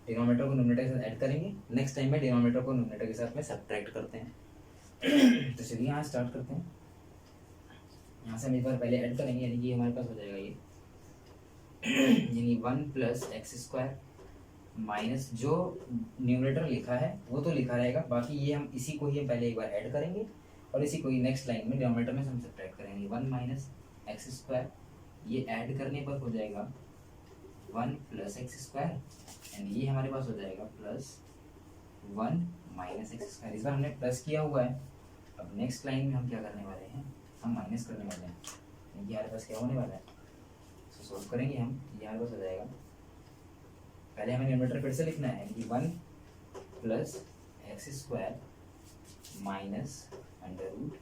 डिनोमिनेटर को न्यूमरेटर के साथ ऐड करेंगे, नेक्स्ट टाइम में डिनोमिनेटर को न्यूमरेटर के साथ में सब्ट्रैक्ट करते हैं। तो चलिए यहाँ स्टार्ट करते हैं, यहाँ से हम एक बार पहले ऐड करेंगे, यानी कि हमारे पास हो जाएगा ये यानी one plus X square minus जो न्यूमरेटर लिखा है वो तो लिखा रहेगा, बाकी ये हम इसी को ही हम पहले एक बार ऐड करेंगे और इसी को ही नेक्स्ट लाइन में डिनोमिनेटर में हम सब्ट्रैक्ट करेंगे। वन माइनस एक्स स्क्वायर, ये ऐड करने पर हो जाएगा one plus X square and ये हमारे पास हो जाएगा plus one minus x square. इस बार हमने प्लस किया हुआ है, अब नेक्स्ट लाइन में हम क्या करने वाले हैं, हम माइनस करने वाले हैं, ये हमारे पास क्या होने वाला है, तो सोल्व करेंगे हम, ये हमारे पास हो जाएगा, पहले हमें न्यूमरेटर फिर से लिखना है कि one plus X square minus under root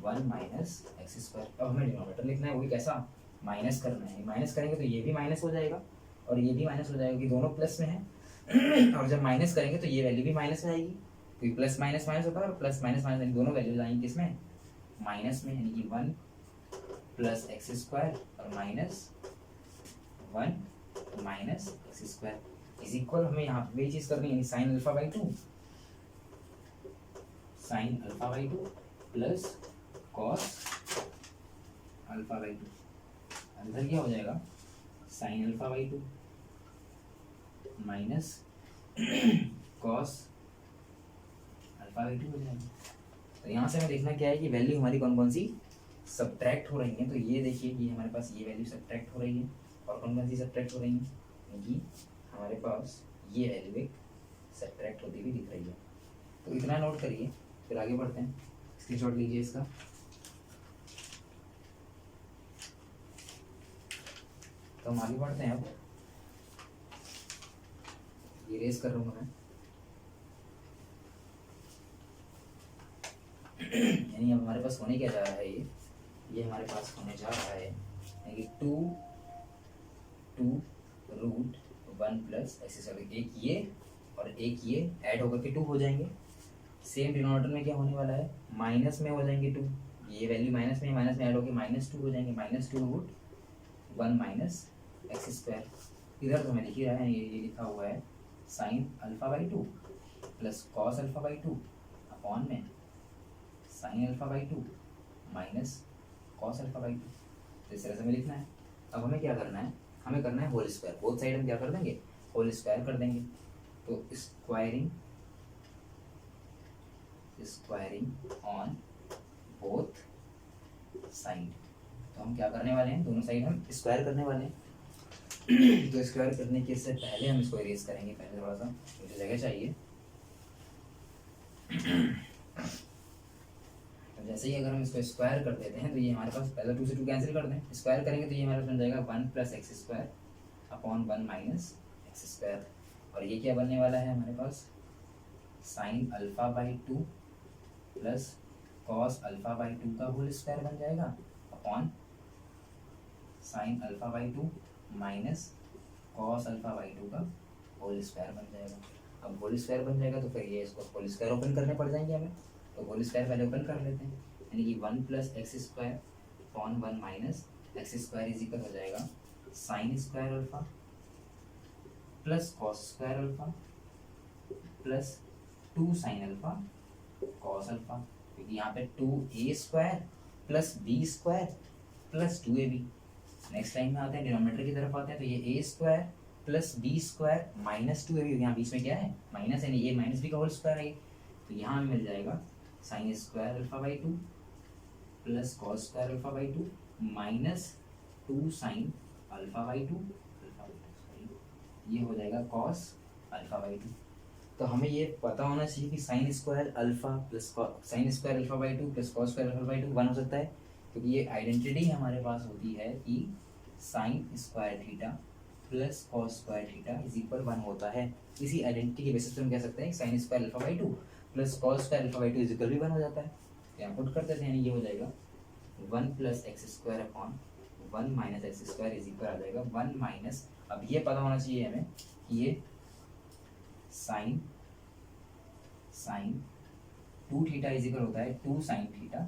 one minus x square. अब हमें डिनोमिनेटर लिखना है, वो भी कैसा, माइनस करना है, माइनस करेंगे तो ये भी माइनस हो जाएगा और ये भी माइनस हो जाएगा कि दोनों प्लस में है और जब माइनस करेंगे तो ये वैल्यू भी माइनस में आएगी, क्योंकि प्लस माइनस माइनस होता है और प्लस माइनस माइनस दोनों वैल्यूज आएंगी किसमें, माइनस में, यानी कि वन प्लस एक्स स्क्वायर और minus one minus x square is equal, हमें यहाँ पे चीज करनी है, sine alpha by to, sign alpha by two plus cos alpha by to, अंदर क्या हो जाएगा, sign alpha by two minus cos alpha by two हो जाएगा। तो यहाँ से हमें देखना क्या है कि वैल्यू हमारी कौन कौन सी सब्ट्रैक्ट हो रही है, तो ये देखिए कि हमारे पास ये वैल्यू सब्ट्रैक्ट हो रही है और कौन कौन सी सब्ट्रैक्ट हो रही है, क्योंकि हमारे पास ये वैल्यू एक सब्ट्रैक्ट होती हुई दिख रही है। तो इतना नोट करिए, फिर आगे बढ़ते हैं, स्क्रीनशॉट लीजिए इसका। तो हम आगे बढ़ते हैं, अब इरेज कर रहा हूँ मैं यानी अब हमारे पास होने क्या जा रहा है, ये हमारे पास होने जा रहा है यानी कि two two root one plus X square, एक ये और एक ये ऐड होकर के टू हो जाएंगे। सेम डिनोमिनेटर में क्या होने वाला है, माइनस में हो जाएंगे टू, ये वैल्यू माइनस में ऐड होकर माइनस टू हो जाएंगे, minus two root one minus x square. इधर तो हमें लिख ही रहा है, ये लिखा हुआ है sine alpha by two plus cos alpha by two upon में sine alpha by two minus cos alpha by two. तो इस तरह से हमें लिखना है। अब हमें क्या करना है, हमें करना है होल स्क्वायर, बोथ साइड हम क्या कर देंगे, होल स्क्वायर कर देंगे। तो स्क्वायरिंग ऑन बोथ साइड, तो हम क्या करने वाले हैं, दोनों साइड हम स्क्वायर करने वाले हैं। तो स्क्वायर करने के से पहले हम इसको इरेज करेंगे, पहले थोड़ा सा मुझे जगह चाहिए। तो जैसे ही अगर हम इसको स्क्वायर कर देते हैं तो ये हमारे पास, पहले टू से टू कैंसिल कर दें, स्क्वायर करेंगे तो ये हमारे पास बन जाएगा one plus X square upon one minus x square, और ये क्या बनने वाला है हमारे पास, sine alpha by two plus cos alpha by two का होल स्क्वायर बन जाएगा upon sine alpha by two minus cos alpha by two का होल स्क्वायर बन जाएगा। अब होल स्क्वायर बन जाएगा तो फिर ये इसको होल स्क्वायर ओपन करने पड़ जाएंगे हमें, तो होल स्क्वायर पहले ओपन कर लेते हैं, यानी कि one plus X square upon one minus x square is equal हो जाएगा sine square alpha plus cos square alpha plus 2 sine alpha cos alpha, क्योंकि यहाँ पे 2a square plus B square plus 2ab। Next line में आते हैं, denominator की तरफ आते हैं, तो ये a square plus B square minus 2ab, यहाँ बीच में क्या है माइनस है, नहीं a माइनस बी का होल स्क्वायर है, तो यहाँ हमें मिल जाएगा sine square alpha by 2 plus cos square alpha by 2 minus 2 sine alpha by 2 ये हो जाएगा कॉस अल्फा बाई 2। तो हमें ये पता होना चाहिए कि sign square alpha plus sign square alpha by 2 plus cos square alpha by 2 1 हो सकता है, क्योंकि ये आइडेंटिटी हमारे पास होती है कि sign square theta plus cos square theta is equal 1 होता है। इसी आइडेंटिटी के बेसिस पर हम कह सकते हैं sign square alpha by 2 plus cos square alpha by 2 is equal भी 1 हो जाता है। यहाँ पुट कर देते हैं, ये हो जाएगा 1 plus X square upon 1 minus x square is equal आ जाएगा 1 माइनस, अब ये पता होना चाहिए हमें कि ये साइन 2 थीटा इज इक्वल होता है 2 साइन थीटा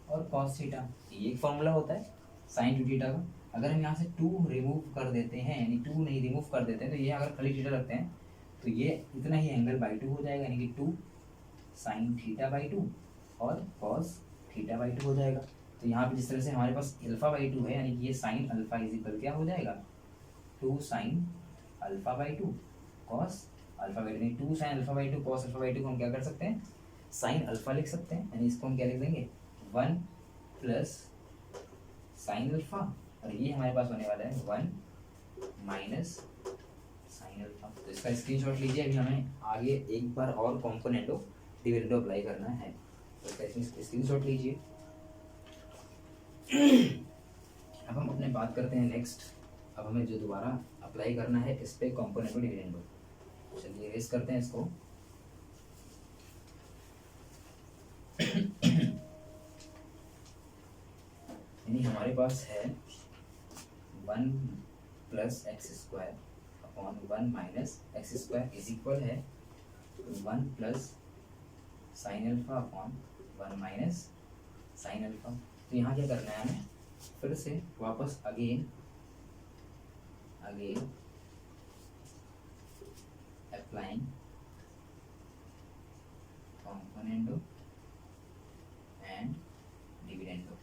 और कॉस थीटा, ये एक फॉर्मूला होता है साइन 2 थीटा का। अगर हम यहाँ से 2 रिमूव कर देते हैं, यानी 2 नहीं रिमूव कर देते हैं, तो ये अगर खाली थीटा रखते हैं तो ये इतना ही एंगल बाई 2 हो जाएगा, यानी कि 2 साइन थीटा बाई 2 और कॉस थीटा बाई 2 हो जाएगा। तो यहाँ पे जिस तरह से हमारे पास अल्फा बाई 2 है, यानी कि ये साइन अल्फा इज इक्वल क्या हो जाएगा 2 sine alpha by 2 cos alpha by 2, 2 sine alpha by 2 cos alpha by 2 को हम क्या कर सकते हैं साइन अल्फा लिख सकते हैं, यानी इसको हम क्या लिख देंगे 1 प्लस साइन अल्फा, और ये हमारे पास होने वाला है 1 माइनस साइन अल्फा। तो इसका स्क्रीनशॉट लीजिए, अभी हमें आगे एक बार और कॉम्पोनेंटो डिविडेंडो अप्लाई करना है, तो इसका स्क्रीनशॉट लीजिए। अब हम अपने बात करते हैं नेक्स्ट, अब हमें जो दोबारा अप्लाई करना है इस पे कॉम्पोनेंटो डिविडेंडो। चलिए रेस करते हैं इसको। यानी हमारे पास है 1 plus X square upon 1 minus x square is equal है 1 plus sine alpha upon 1 minus sign alpha. तो यहाँ क्या करना है हमें, फिर से वापस again applying componendo and dividendo।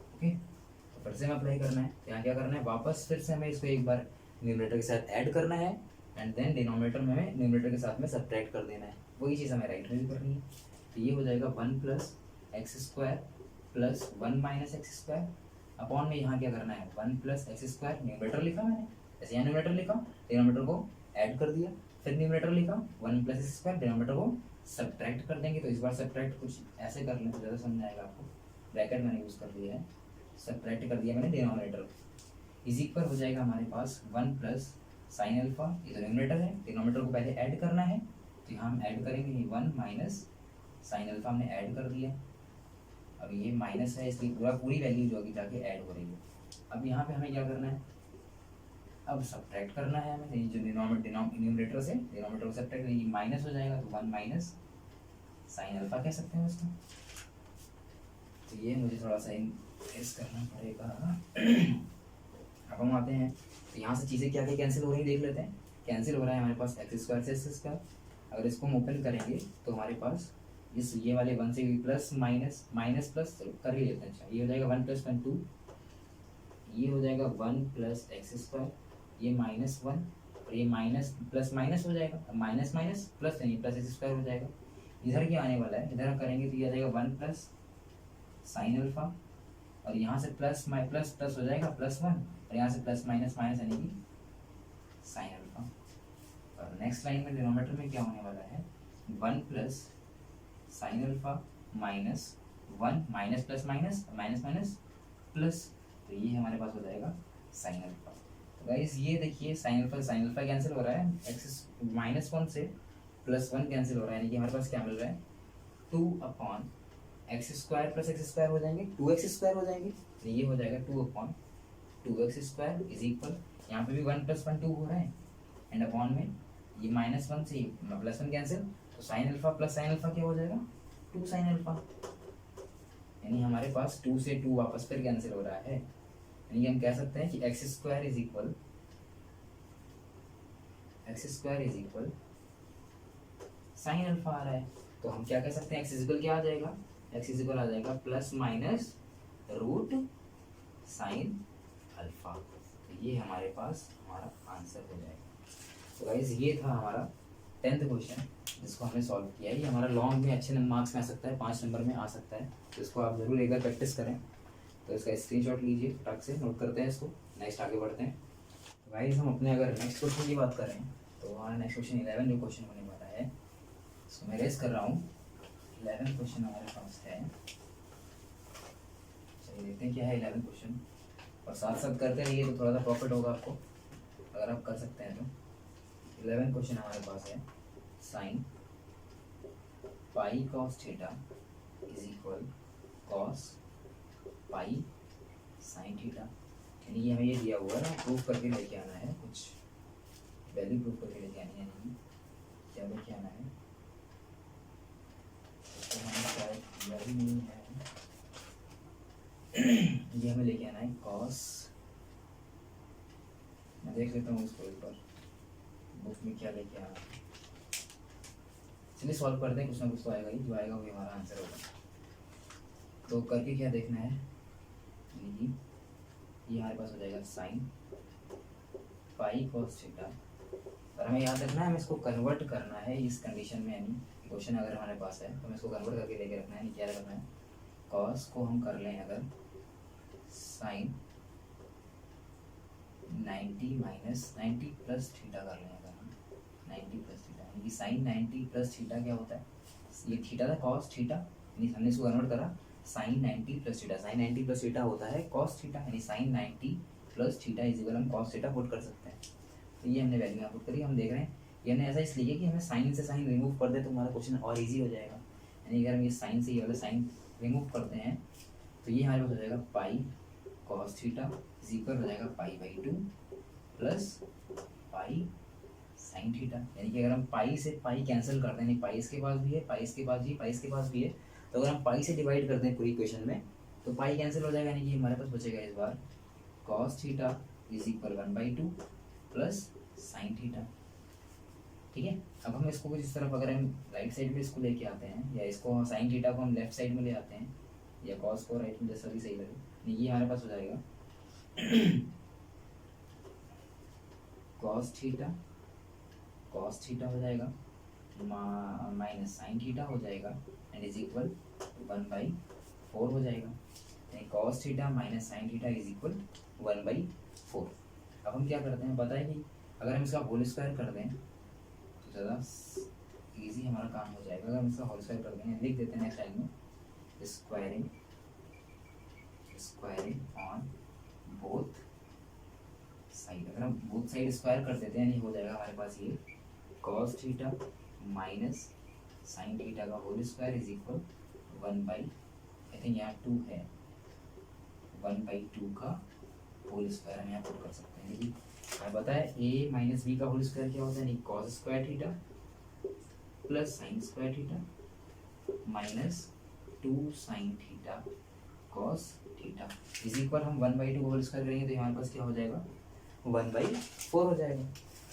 Okay, तो फिर से हमें अप्लाई करना है, यहाँ क्या करना है वापस फिर से हमें इसको एक बार न्यूमरेटर के साथ ऐड करना है एंड देन डिनोमिनेटर में हमें न्यूमरेटर के साथ में सब्ट्रैक्ट कर देना है, वही चीज़ हमें राइट में भी करनी है। तो ये हो जाएगा 1 plus X square plus 1 minus x square upon में यहाँ क्या करना है 1 प्लस एक्स स्क्वायर, न्यूमरेटर लिखा मैंने, ऐसे यहाँ न्यूमरेटर लिखा, डिनोमिनेटर को ऐड कर दिया, फिर न्यूमरेटर लिखा 1 प्लस एक्स स्क्वायर, डिनोमिनेटर को सब्ट्रैक्ट कर देंगे। तो इस बार सब्ट्रैक्ट कुछ ऐसे कर लें तो ज़्यादा समझ आएगा आपको, ब्रैकेट मैंने यूज़ कर दिया है, सब्ट्रैक्ट कर दिया मैंने डिनोमिनेटर, इज इक्वल हो जाएगा हमारे पास 1 प्लस साइन अल्फा, ये तो न्यूमरेटर है, डिनोमिनेटर को पहले ऐड करना है, तो यहाँ हम ऐड करेंगे 1 माइनस साइन अल्फा हमने ऐड कर दिया, अब ये माइनस है इसलिए पूरी वैल्यू जो अभी जाके ऐड हो रही है। अब यहाँ पे हमें क्या करना है, अब सब्ट्रैक्ट करना है हमें, जो न्यूमरेटर से डिनोमिनेटर को सब्ट्रैक्ट, ये माइनस हो जाएगा तो 1 माइनस साइन अल्फा कह सकते हैं उसको। तो ये मुझे थोड़ा सा इस करना पड़ेगा। अब हम आते हैं, तो यहाँ से चीज़ें क्या क्या कैंसिल हो रही है देख लेते हैं। कैंसिल हो रहा है हमारे पास एक्स स्क्वायर से एक्स स्क्वायर, अगर इसको हम ओपन करेंगे तो हमारे पास इस ये वाले 1 से प्लस माइनस माइनस प्लस कर ही लेते हैं। अच्छा, ये हो जाएगा 1 प्लस 1 2, ये हो जाएगा 1 प्लस एक्स स्क्वायर, ये -1 और ये माइनस प्लस माइनस हो जाएगा, माइनस माइनस प्लस नहीं प्लस एक्स स्क्वायर हो जाएगा। इधर क्या आने वाला है, इधर हम करेंगे तो ये आ जाएगा 1 प्लस साइन अल्फा, और यहाँ से प्लस प्लस प्लस हो जाएगा +1, और यहाँ से प्लस माइनस माइनस यानी कि साइन अल्फा। और नेक्स्ट लाइन में डिनोमिनेटर में क्या होने वाला है 1 plus sine alpha minus 1 minus plus minus minus minus plus, तो ये हमारे पास हो जाएगा साइन अल्फा। तो गाइस ये देखिए साइन अल्फा कैंसिल हो रहा है, एक्स -1 से +1 कैंसिल हो रहा है, यानी कि हमारे पास क्या मिल रहा है 2 upon x square plus X square हो जाएंगे 2x स्क्वायर हो जाएंगे, तो ये हो जाएगा 2 upon 2x square is equal, यहाँ पे भी 1 + 1 2 हो रहा है, एंड अपॉन में ये -1 से +1 कैंसिल, तो sine alpha plus sine alpha क्या हो जाएगा 2 साइन अल्फा। यानी हमारे पास 2 से 2 वापस फिर कैंसिल हो रहा है, यानी कि हम कह सकते हैं कि X square is equal sine alpha आ रहा है। तो हम क्या कह सकते हैं, एक्स इजिकल क्या आ जाएगा, एक्स इजिकल आ जाएगा plus minus root sine alpha. तो ये हमारे पास हमारा आंसर हो जाएगा। तो गाइस ये था हमारा 10th क्वेश्चन जिसको हमने सॉल्व किया है। ये हमारा लॉन्ग में अच्छे मार्क्स में आ सकता है, 5 नंबर में आ सकता है, तो इसको आप ज़रूर एक बार प्रैक्टिस करें। तो इसका स्क्रीनशॉट लीजिए, फटाक से नोट करते हैं इसको, नेक्स्ट आगे बढ़ते हैं। तो गाइस हम अपने अगर नेक्स्ट क्वेश्चन की बात करें तो हमारा नेक्स्ट क्वेश्चन 11 जो क्वेश्चन होने वाला है, इसको मैं रेस कर रहा हूँ। 11 क्वेश्चन हमारे पास है, चलिए देखते हैं क्या है 11 क्वेश्चन, और साथ साथ करते रहिए तो थोड़ा सा प्रॉफिट होगा आपको अगर आप कर सकते हैं तो। 11 क्वेश्चन हमारे पास है, sine pi cos theta is equal cos pi sine theta. यानी कि हमें ये दिया हुआ है, प्रूफ करके लेके आना है, कुछ वैल्यू प्रूफ करके लेके आनी है, यानी क्या लेके आना है, तो हमें शायद दिया ही नहीं है। ये हमें लेके आना है कॉस, मैं देख लेता हूँ इसको एक बार बुक में क्या लेके आना है। चलिए सॉल्व करते हैं, कुछ ना कुछ तो आएगा ही, जो आएगा वही हमारा आंसर होगा। तो करके क्या देखना है, ये हमारे पास हो जाएगा साइन पाई कॉस थीटा, और हमें याद रखना है हमें इसको कन्वर्ट करना है इस कंडीशन में, यानी क्वेश्चन अगर हमारे पास है तो हमें इसको कन्वर्ट करके लेके रखना है। क्या रखना है, कॉस को हम कर लें अगर साइन 90 माइनस 90 प्लस थीटा कर लें अगर हम 90 प्लस थीटा, यानी कि साइन 90 प्लस थीटा क्या होता है, ये थीटा था कॉस थीटा, यानी हमने इसको कन्वर्ट करा sine 90 plus theta, sine 90 plus theta होता है कॉस थीटा, यानी sine 90 plus theta is equal हम कॉस थीटा पुट कर सकते हैं। तो ये हमने वैल्यू यहाँ पुट करी, हम देख रहे हैं ये हमने ऐसा इसलिए कि हमें साइन से साइन रिमूव कर दे तो हमारा क्वेश्चन और इजी हो जाएगा। यानी अगर हम ये साइन से ये वाला साइन रिमूव करते हैं तो ये हमारे पास हो जाएगा pi cos theta is equal हो जाएगा pi by 2 plus pi sine theta. यानी कि अगर हम पाई से पाई कैंसिल करते हैं, यानी पाई इसके पास भी है, पाई इसके पास भी, पाई इसके पास भी है, तो अगर हम पाई से डिवाइड करते हैं पूरी इक्वेशन में तो पाई कैंसिल हो जाएगा, यानी कि हमारे पास बचेगा इस बार cos theta is equal 1/2 plus sine theta. ठीक है, अब हम इसको कुछ इस तरफ अगर हम राइट साइड में इसको लेके आते हैं, या इसको साइन थीटा को हम लेफ्ट साइड में ले आते हैं, या कॉस को राइट में, जैसा भी सही लगे, ये हमारे पास हो जाएगा कॉस थीटा हो जाएगा माइनस साइन थीटा हो जाएगा एंड इज इक्वल 1/4 हो जाएगा, यानी cos theta minus sine theta is equal 1/4। अब हम क्या करते हैं पता है कि अगर हम इसका होल स्क्वायर कर दें तो ज़्यादा इजी हमारा काम हो जाएगा। अगर हम इसका होल स्क्वायर कर देंगे, लिख देते हैं नेक्स्ट टाइम में स्क्वायरिंग ऑन बोथ साइड। अगर हम बोथ साइड स्क्वायर कर देते हैं, यानी हो जाएगा हमारे पास ये cos theta minus sine theta का whole square is equal 1 by, I think यहाँ 2 है, 1/2 का होल स्क्वायर हम यहाँ पुट कर सकते हैं। देखिए हमें पता है a माइनस बी का होल स्क्वायर क्या होता है, यानी cos square theta plus sign square theta minus 2 sine theta cos theta is equal हम 1/2 होल स्क्वायर करेंगे तो हमारे पास क्या हो जाएगा 1/4 हो जाएगा।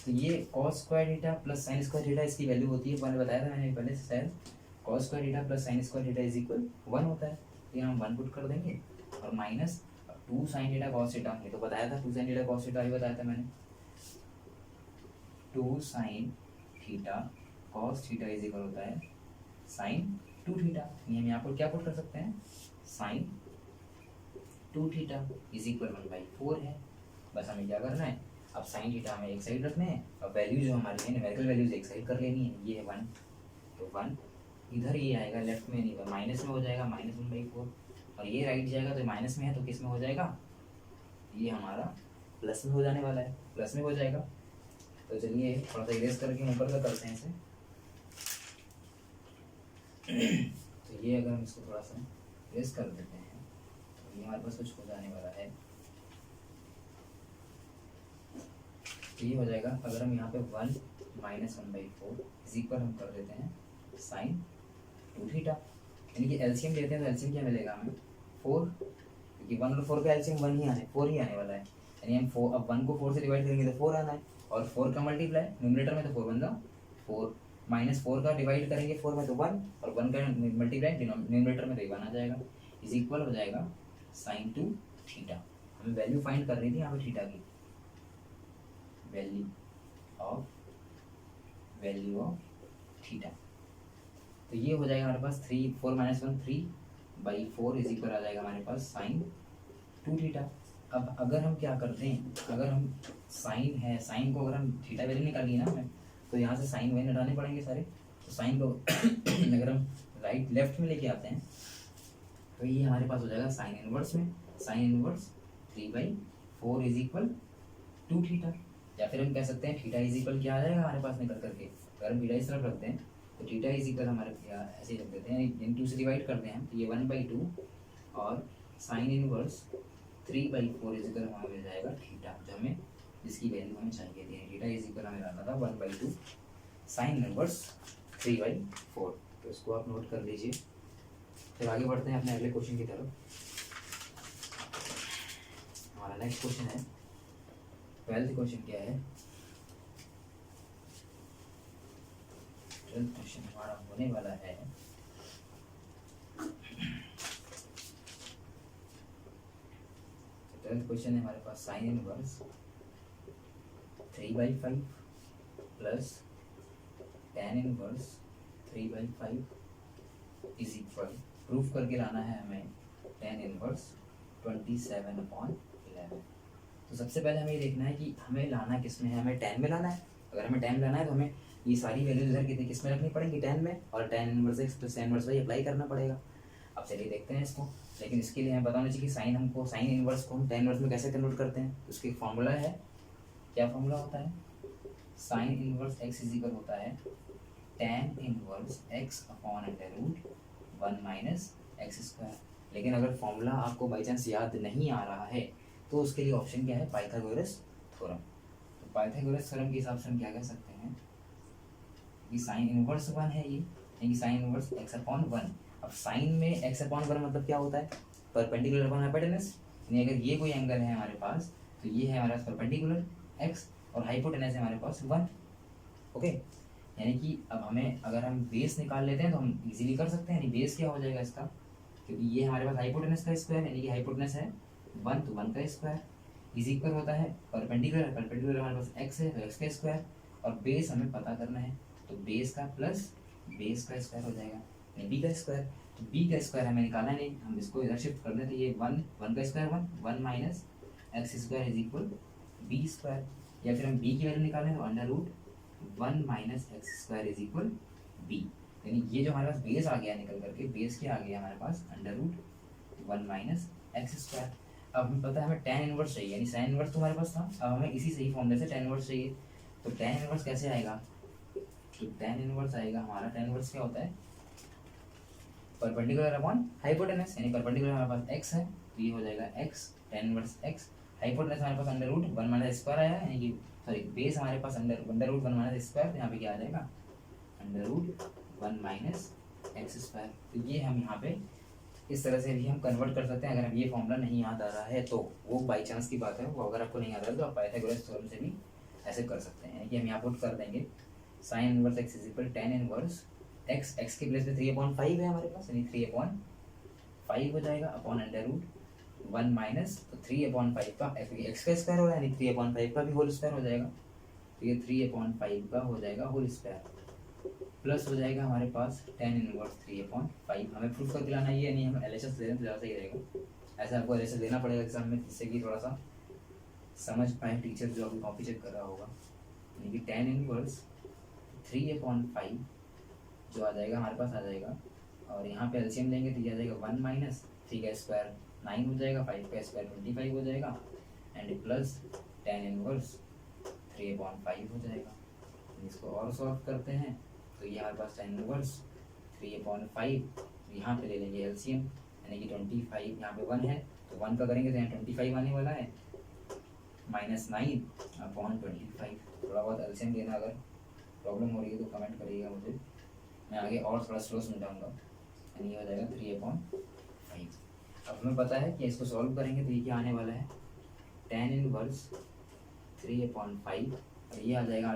तो ये cos square theta plus sign square theta इसकी वैल्यू होती है, मैंने बताया था मैंने पहले से शायद, cos square theta plus sign square theta is equal 1 होता है। तो यहाँ हम 1 पुट कर देंगे और minus 2 sine theta cos theta, ये तो बताया था 2 साइन थीटा कॉस थीटा ही बताया था मैंने, 2 sine theta cos theta is equal होता है साइन 2 थीटा। हम यहाँ पर क्या पुट कर सकते हैं, साइन 2 थीटा इज इक्वल 1/4 है। बस हमें क्या करना है, अब साइन थीटा हमें एक साइड रखने हैं और वैल्यू जो हमारी है न्यूमेरिकल वैल्यूज एक साइड कर लेनी है। ये है 1, तो 1 इधर ये आएगा लेफ्ट में, नहीं माइनस में हो जाएगा -1/4, और ये राइट जाएगा तो माइनस में है तो किस में हो जाएगा, ये हमारा प्लस में हो जाने वाला है, प्लस में हो जाएगा। तो चलिए थोड़ा सा इरेज करके ऊपर का करते हैं इसे। तो ये अगर हम इसको थोड़ा सा इरेज कर देते हैं तो ये हमारे पास कुछ हो जाने वाला है। तो ये हो जाएगा, अगर हम यहाँ पे 1 - 1/4 इज इक्वल हम कर देते हैं साइन 2 थीटा, यानी कि एलसीएम लेते हैं तो एलसीएम क्या मिलेगा हमें 4, क्योंकि 1 और 4 का एलसीएम 1 ही आने 4 ही आने वाला है, यानी हम 4 अब 1 को 4 से डिवाइड करेंगे तो 4 आना है, और 4 का मल्टीप्लाई न्यूमरेटर में तो 4 बन जाओ 4, माइनस 4 का डिवाइड करेंगे 4 में तो 1, और 1 का मल्टीप्लाई न्यूमरेटर में तो 1 आ जाएगा, इज इक्वल हो जाएगा sin 2 थीटा। हमें वैल्यू फाइंड कर रही थी यहाँ पे थीटा की, वैल्यू ऑफ थीटा। तो ये हो जाएगा हमारे पास 3 4 माइनस 1 3/4 इज इक्वल आ जाएगा हमारे पास sin 2 थीटा। अब अगर हम क्या करते हैं, अगर हम साइन है, साइन को अगर हम थीटा वैल्यू निकाली है ना हमें, तो यहाँ से साइन वैल्यू हटाने पड़ेंगे सारे, तो साइन को अगर हम राइट लेफ्ट में लेके आते हैं तो ये हमारे पास हो जाएगा साइन इनवर्स में, sine inverse 3/4 is equal 2 theta. या फिर हम कह सकते हैं थीटा इज इक्वल क्या आ जाएगा हमारे पास निकल करके, अगर हम थीटा इस तरफ रखते हैं तो थीटा इज इक्वल हमारे ऐसे ही रख देते हैं, इन 2 से डिवाइड करते हैं तो ये 1/2 और साइन इनवर्स 3/4 इज इक्वल हमें मिल जाएगा थीटा, जो हमें जिसकी वैल्यू हमें चाहिए थी। थीटा इज इक्वल हमें डालना था 1/2 साइन इनवर्स 3/4। तो इसको आप नोट कर लीजिए। फिर आगे बढ़ते हैं अपने अगले क्वेश्चन की तरफ। हमारा नेक्स्ट क्वेश्चन है 12th क्वेश्चन क्या है, 12th क्वेश्चन हमारा होने वाला है 12th क्वेश्चन है हमारे पास sine inverse 3/5 plus tan inverse 3/5 is equal, proof करके लाना है हमें tan इनवर्स 27/11। तो सबसे पहले हमें ये देखना है कि हमें लाना किस में है, हमें tan में लाना है। अगर हमें tan लाना है तो हमें ये सारी वैल्यूज इधर किस में रखनी पड़ेंगी, tan में, और tan inverse x plus tan inverse y apply करना पड़ेगा। अब चलिए देखते हैं इसको, लेकिन इसके लिए हमें बताना चाहिए कि साइन इनवर्स को हम tan इनवर्स में कैसे कन्वर्ट करते हैं। उसकी फॉर्मूला है, क्या फॉर्मूला होता है, sign inverse x is equal होता है tan inverse x upon √1 minus x square. लेकिन अगर फॉर्मूला आपको बाई चांस याद नहीं आ रहा है तो उसके लिए ऑप्शन क्या है, पाइथागोरस थ्योरम। तो पाइथागोरस थ्योरम के हिसाब से हम क्या कह सकते हैं कि साइन इनवर्स 1 है ये, यानी साइन इनवर्स x अपॉन 1। अब साइन में x अपॉन 1 मतलब क्या होता है, परपेंडिकुलर अपॉन हाइपोटेनस, यानी अगर ये कोई एंगल है हमारे पास तो ये है हमारे पास परपेंडिकुलर x और हाइपोटेनस है हमारे पास 1। ओके, यानी कि अब हमें अगर हम बेस निकाल लेते हैं तो हम इजीली कर सकते हैं। यानी बेस क्या हो जाएगा इसका, क्योंकि ये हमारे पास हाइपोटेनस का स्क्वायर, यानी कि हाइपोटेनस है 1 तो 1 का स्क्वायर इज इक्वल होता है परपेंडिकुलर, परपेंडिकुलर हमारे पास x है तो x का स्क्वायर, और बेस हमें पता करना है तो बेस का प्लस बेस का स्क्वायर हो जाएगा, यानी b का स्क्वायर। तो b का स्क्वायर हमें निकालना नहीं, हम इसको इधर शिफ्ट कर दें तो ये 1 का square 1 minus x square is equal b square, या फिर हम b की वैल्यू निकालें तो √1 minus x square is equal b। यानी ये जो हमारे पास बेस आ गया निकल करके, बेस क्या आ गया हमारे पास √1 माइनस एक्स स्क्वायर। अब हमें पता है हमें tan इनवर्स चाहिए, यानी साइन इनवर्स तो हमारे पास था, अब हमें इसी सही फॉर्मूले से tan इनवर्स चाहिए। तो tan इनवर्स कैसे आएगा, तो tan इनवर्स आएगा हमारा, tan इनवर्स क्या होता है, परपेंडिकुलर अपॉन हाइपोटेनस, यानी परपेंडिकुलर हमारे पास x है तो ये हो जाएगा x tan inverse x, hypotenuse हमारे पास √1 माइनस स्क्वायर आया, यानी कि सॉरी बेस हमारे पास √1 माइनस स्क्वायर, यहाँ पे क्या आ जाएगा √1 माइनस एक्स स्क्वायर। तो ये हम यहाँ पे इस तरह से भी हम कन्वर्ट कर सकते हैं। अगर हम ये फॉर्मूला नहीं याद आ रहा है तो वो बाई चांस की बात है, वो अगर आपको नहीं याद आ रहा है तो आप पाइथागोरस थ्योरम से भी ऐसे कर सकते हैं। यानी कि हम यहाँ पुट कर देंगे sine inverse x is equal tan inverse x के प्लेस में 3/5 है हमारे पास, यानी 3/5 हो जाएगा अपॉन √1 माइनस, तो 3/5 का एक्स का स्क्वायर हो रहा है, यानी 3/5 का भी होल स्क्वायर हो जाएगा, तो ये 3/5 का हो जाएगा होल स्क्वायर, प्लस हो जाएगा हमारे पास tan इनवर्स 3/5। हमें प्रूफ करके लाना ये नहीं, हम LHS ले लें तो ज़्यादा सही रहेगा। ऐसा आपको LHS लेना पड़ेगा एग्जाम में, जिससे कि थोड़ा सा समझ पाए टीचर जो अभी कॉपी चेक कर रहा होगा। यानी कि tan इनवर्स 3/5 जो आ जाएगा हमारे पास आ जाएगा, और यहाँ पे एलसीएम लेंगे तो ये आ जाएगा 1 माइनस 3 का स्क्वायर 9 हो जाएगा, 5 का स्क्वायर 25 हो जाएगा, एंड प्लस tan इनवर्स 3/5 हो जाएगा। इसको और सॉल्व करते हैं तो ये हमारे पास tan इनवर्स 3/5 यहाँ पे ले लेंगे एलसीएम, यानी कि 25 यहाँ पे 1 है तो 1 का करेंगे तो यहाँ 25 आने वाला है, -9/25। थोड़ा बहुत एलसीएम लेना अगर प्रॉब्लम हो रही है तो कमेंट करिएगा मुझे, मैं आगे और थोड़ा स्लो समझाऊंगा। यानी ये हो जाएगा 3/5। अब हमें पता है कि इसको सॉल्व करेंगे तो ये क्या आने वाला है, tan इनवर्स 3/5, और ये आ जाएगा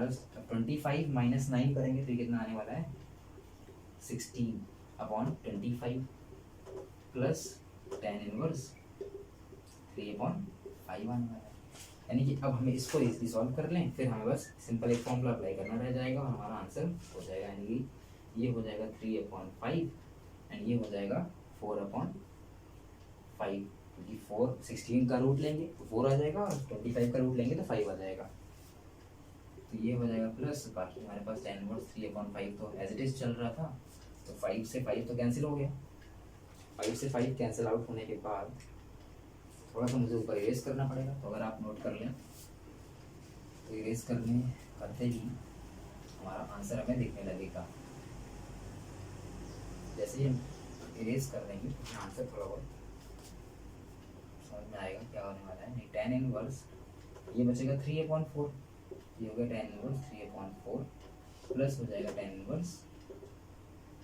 25 माइनस 9 करेंगे तो ये कितना आने वाला है 16/25 प्लस tan इनवर्स 3/5 आने वाला है। यानी कि अब हमें इसको इजीली सॉल्व कर लें, फिर हमें बस सिंपल एक फॉर्मूला अप्लाई करना रह जाएगा और हमारा आंसर हो जाएगा। यानी कि ये हो जाएगा 3/5 एंड ये हो जाएगा 4/5, क्योंकि 16 का रूट लेंगे तो 4 आ जाएगा और 25 का रूट लेंगे तो 5 आ जाएगा। तो ये हो जाएगा प्लस, बाकी हमारे पास tan इनवर्स 3/5 तो एज इट इज चल रहा था, तो 5 से 5 तो कैंसिल हो गया। 5 से 5 कैंसिल आउट होने के बाद थोड़ा सा मुझे ऊपर इरेज करना पड़ेगा, तो अगर आप नोट कर लें तो इरेज करते ही हमारा आंसर हमें दिखने लगेगा। जैसे ही हम इरेज कर देंगे तो आंसर थोड़ा बहुत समझ में आएगा क्या होने वाला है। नहीं, tan इनवर्स ये बचेगा 3/4, ये हो गया tan इनवर्स 3/4 प्लस हो जाएगा tan इनवर्स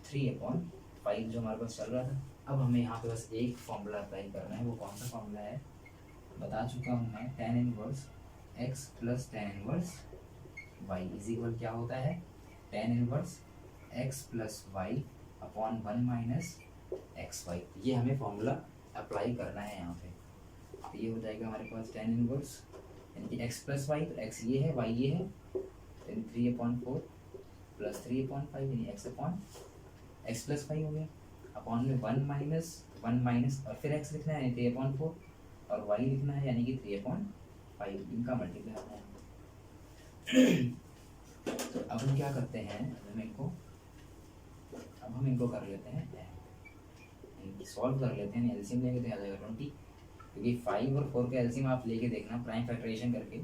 3/5 जो हमारे पास चल रहा था। अब हमें यहाँ पे बस एक फॉर्मूला अप्लाई करना है, वो कौन सा फॉर्मूला है बता चुका हूँ मैं, tan inverse x plus tan inverse y is equal क्या होता है, tan inverse x plus Y upon 1 minus X Y. ये हमें फॉर्मूला अप्लाई करना है यहाँ पे। तो ये हो जाएगा हमारे पास tan इनवर्स यानी कि x प्लस वाई, तो x ये है y ये है, यानी 3/4 प्लस 3/5 यानी x प्लस वाई हो गया, अपॉन में 1 माइनस और फिर x लिखना है यानी 3/4 और y लिखना है यानी कि 3/5, इनका मल्टीप्लाई होना है। तो अब हम क्या करते हैं, अब हम इनको कर लेते हैं, सॉल्व कर लेते हैं। एलसीएम लेंगे तो आ जाएगा 20, क्योंकि 5 और 4 का एलसीएम आप लेके देखना प्राइम फैक्टराइजेशन करके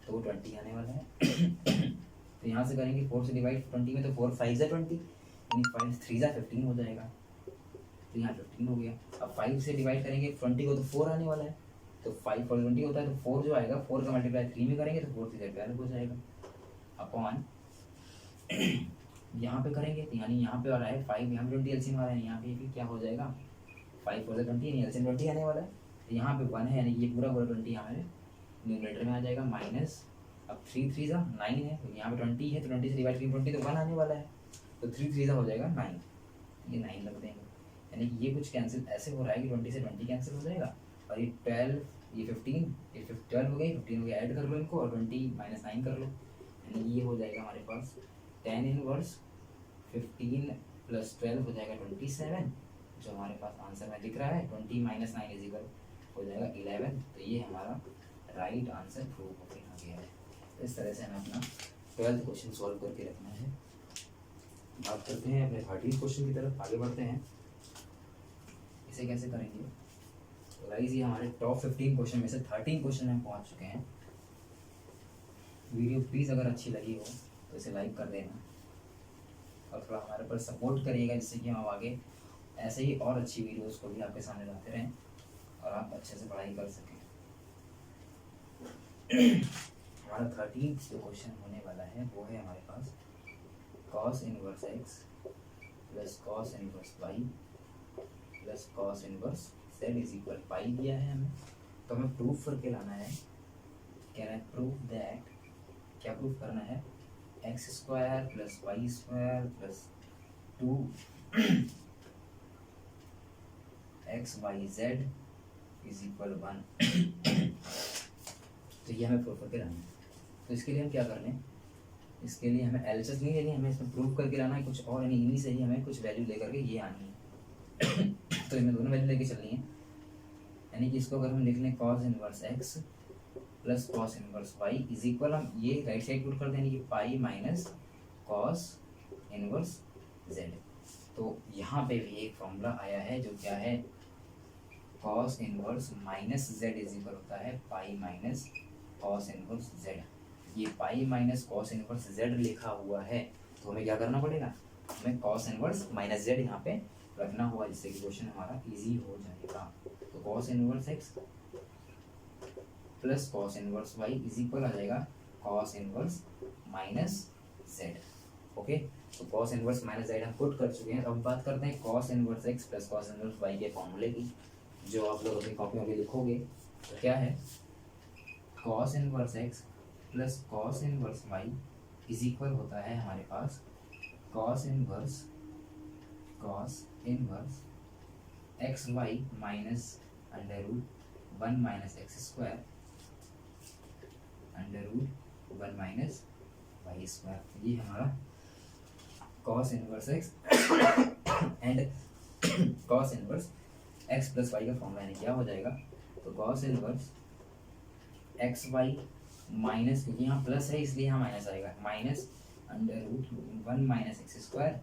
तो 20 आने वाला है। तो यहाँ से करेंगे 4 से डिवाइड 20 में, तो 4 5 जा 20 यानी 5 3 जा 15 हो जाएगा, तो यहाँ 15 हो गया। अब 5 से डिवाइड करेंगे 20 को तो 4 आने वाला है, तो 5 और 20 होता है, तो 4 जो आएगा 4 का मल्टीप्लाई 3 में करेंगे तो 4 से 12 हो जाएगा, अपॉन यहाँ पे करेंगे तो यानी यहाँ पे आ रहा है 5, यहाँ पे 20 एलसीएम आ रहा है, यहाँ पे भी क्या हो जाएगा 5 4 से 20 यानी एलसीएम 20 आने वाला है। तो यहाँ पे 1 है यानी ये पूरा 20 यहाँ पे न्यूमरेटर में आ जाएगा, माइनस अब 3 3 जा 9 है, तो यहाँ पे 20 है तो 20 से डिवाइड करेंगे 20 तो 1 आने वाला है, तो 3 3 जा हो जाएगा 9, ये 9 लग देंगे। यानी कि ये कुछ कैंसिल ऐसे हो रहा है कि 20 से 20 कैंसिल हो जाएगा, और ये 12 ये 15 ये 12 हो गई, 15 हो गया, ऐड कर लो इनको और 20 माइनस 9 कर लो, यानी ये हो जाएगा हमारे पास tan इनवर्स 15 प्लस 12 हो जाएगा 27, जो हमारे पास आंसर में दिख रहा है 20 माइनस 9 इज इक्वल हो जाएगा 11। तो ये हमारा राइट आंसर प्रूव होकर आ गया है। तो इस तरह से हमें अपना 12th क्वेश्चन सॉल्व करके रखना है। बात करते हैं अपने 13th क्वेश्चन की तरफ, आगे बढ़ते हैं। इसे कैसे करेंगे, तो गाइस ये हमारे टॉप 15 क्वेश्चन में से 13 क्वेश्चन हम पहुंच चुके हैं। वीडियो प्लीज़ अगर अच्छी लगी हो तो इसे लाइक कर देना और थोड़ा हमारे पर सपोर्ट करिएगा, जिससे कि हम आगे ऐसे ही और अच्छी वीडियोस को भी आपके सामने लाते रहें और आप अच्छे से पढ़ाई कर सकें। हमारा 13th जो क्वेश्चन होने वाला है वो है हमारे पास cos inverse x plus cos inverse y plus cos inverse z is equal pi दिया है हमें, तो हमें प्रूफ करके लाना है। कह रहा है प्रूफ दैट, क्या प्रूफ करना है, X square plus Y square plus 2 x Y Z is equal 1। तो ये हमें प्रूफ करके लाना है। तो इसके लिए हम क्या कर लें, इसके लिए हमें एलएचएस नहीं लेनी, हमें इसमें प्रूफ करके लाना है कुछ और, यानी इन्हीं से ही हमें कुछ वैल्यू लेकर के ये आनी है। तो इनमें दोनों वैल्यू लेके चलनी है, यानी कि इसको अगर हम लिख लें cos inverse x plus cos inverse y is equal, हम ये राइट साइड पुट कर दें कि pi minus cos inverse z। तो यहाँ पे भी एक फॉर्मूला आया है जो क्या है, cos inverse minus z is equal होता है pi minus cos inverse z। ये pi minus cos inverse z लिखा हुआ है, तो हमें क्या करना पड़ेगा, हमें cos इनवर्स माइनस z यहाँ पे रखना होगा, जिससे कि क्वेश्चन हमारा इजी हो जाएगा। तो cos inverse x plus cos inverse y is equal आ जाएगा cos inverse minus z। Okay, तो कॉस इनवर्स माइनस जेड हम पुट कर चुके हैं। अब बात करते हैं cos inverse X plus cos inverse Y के फॉर्मूले की, जो आप लोग अपनी कॉपी में लिखोगे। तो क्या है, cos inverse X plus cos inverse Y is equal होता है हमारे पास cos inverse X Y minus under root 1 minus x square under root 1 minus Y square. ये हमारा cos inverse X and cos inverse X plus Y का formula यानी क्या हो जाएगा, तो cos inverse X Y minus, क्योंकि यहाँ प्लस है इसलिए यहाँ माइनस आएगा, minus under root 1 minus x square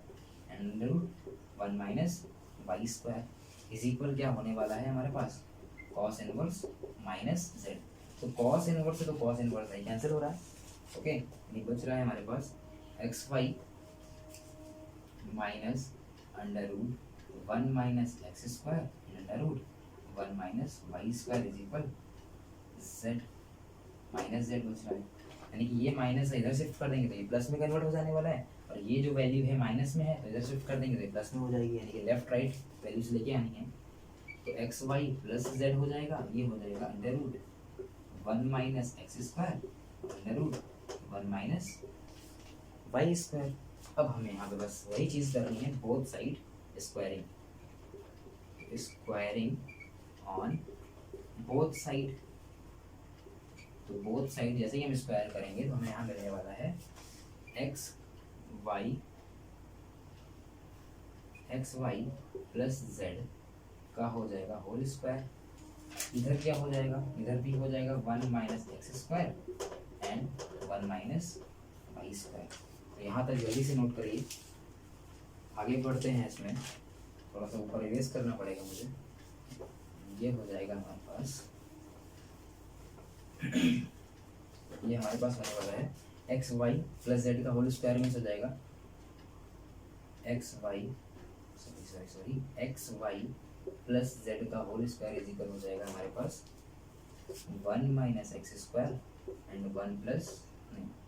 under root 1 minus Y square is equal क्या होने वाला है हमारे पास, कॉस इनवर्स माइनस जेड। तो कॉस इनवर्स से तो कॉस इनवर्स नहीं कैंसिल हो रहा है, ओके, यानी बच रहा है हमारे पास X Y minus under root 1 minus x square under root 1 minus Y square is equal Z, minus Z बच रहा है। यानी कि ये माइनस इधर शिफ्ट कर देंगे तो ये प्लस में कन्वर्ट हो जाने वाला है, और ये जो वैल्यू है माइनस में है तो इधर शिफ्ट कर देंगे तो ये प्लस में हो जाएगी, यानी कि लेफ्ट राइट वैल्यूज लेके आनी है। तो एक्स वाई प्लस जेड हो जाएगा, ये हो जाएगा under root 1 minus x square under root 1 minus Y square. अब हमें यहाँ पे बस वही चीज़ करनी है, both side squaring on both side. तो बोथ साइड जैसे ही हम स्क्वायर करेंगे तो हमें यहाँ मिलने वाला है एक्स वाई प्लस जेड का हो जाएगा होल स्क्वायर। इधर क्या हो जाएगा, इधर भी हो जाएगा 1 minus x square and 1 minus Y square. तो यहाँ तक जल्दी से नोट करिए, आगे बढ़ते हैं। इसमें थोड़ा सा ऊपर इरेज करना पड़ेगा मुझे। ये हो जाएगा हमारे पास ये हमारे पास होने वाला है एक्स वाई प्लस जेड का होल स्क्वायर में हो जाएगा एक्स वाई प्लस जेड का होल स्क्वायर इज इक्वल हो जाएगा हमारे पास 1 minus x square and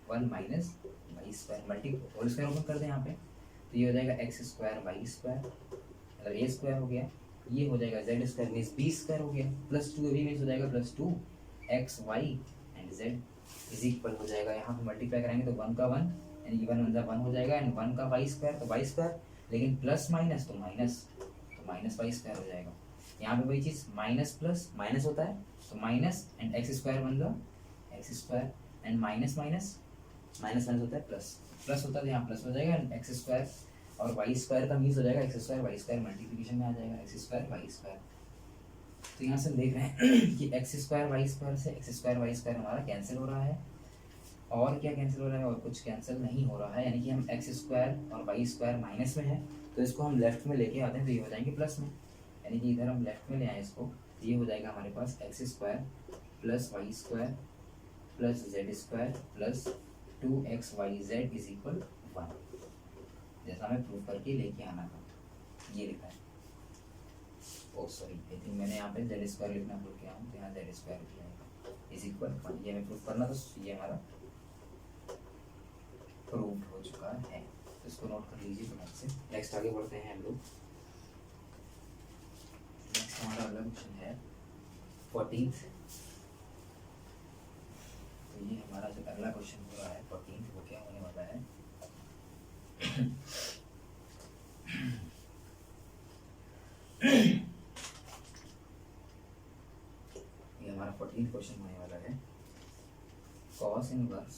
1 minus Y square multi whole square open कर दें यहाँ पे, तो ये हो जाएगा एक्स स्क्वायर वाई स्क्वायर, मतलब ए स्क्वायर हो गया, ये हो जाएगा z square means b square हो गया, प्लस 2 भी मीन्स हो जाएगा plus 2 x y and z is equal हो जाएगा, यहाँ पे मल्टीप्लाई करेंगे तो 1 का 1 यानी कि 1 1 हो जाएगा एंड 1 का वाई स्क्वायर तो वाई स्क्वायर, लेकिन प्लस माइनस तो माइनस वाई स्क्वायर हो जाएगा। यहाँ पे वही चीज़ माइनस प्लस माइनस होता है तो माइनस एंड एक्स स्क्वायर बन जाए x square and minus minus होता है प्लस होता है तो यहाँ प्लस हो जाएगा एंड एक्स स्क्वायर और वाई स्क्वायर का मीन्स हो जाएगा x square Y square multiplication में आ जाएगा एक्स स्क्वायर वाई स्क्वायर। तो यहाँ से हम देख रहे हैं कि एक्स स्क्वायर वाई स्क्वायर से एक्स स्क्वायर वाई स्क्वायर हमारा कैंसिल हो रहा है, और क्या कैंसिल हो रहा है, और कुछ कैंसिल नहीं हो रहा है, यानी कि हम एक्स स्क्वायर और वाई स्क्वायर माइनस में है तो इसको हम लेफ्ट में लेके आते हैं तो ये हो जाएंगे प्लस में, यानी कि इधर हम लेफ्ट में ले आए इसको तो ये हो जाएगा हमारे पास X square plus Y square plus Z square plus 2x y z is equal 1, जैसा हमें प्रूव करके लेके आना था, ये लिखा है। ओ सॉरी, आई थिंक मैंने यहाँ पे जेड स्क्वायर लिखना भूल गया हूँ, तो यहाँ जेड स्क्वायर लिख जाएगा इज इक्वल 1, ये हमें प्रूव करना तो ये हमारा प्रूव हो चुका है, तो इसको नोट कर लीजिए फटाक से। नेक्स्ट आगे बढ़ते हैं हम लोग। नेक्स्ट हमारा अगला क्वेश्चन है 14th। तो ये हमारा जो अगला क्वेश्चन हो रहा है 14th वो क्या होने वाला है ये हमारा 14th क्वेश्चन होने वाला है cos inverse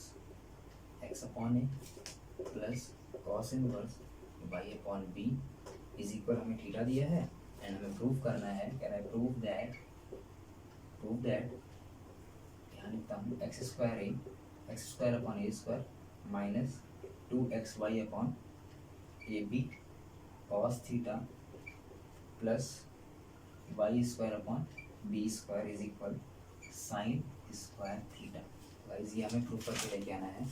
x upon A plus cos inverse y upon b is equal, हमें थीटा दिया है एंड हमें प्रूव करना है, कैन आई प्रूव दैट यहाँ लिखता हूँ x square upon A square minus 2xy upon A B cos theta plus Y square upon B square is equal sine square theta. Guys ये हमें प्रूव करके लेके आना है,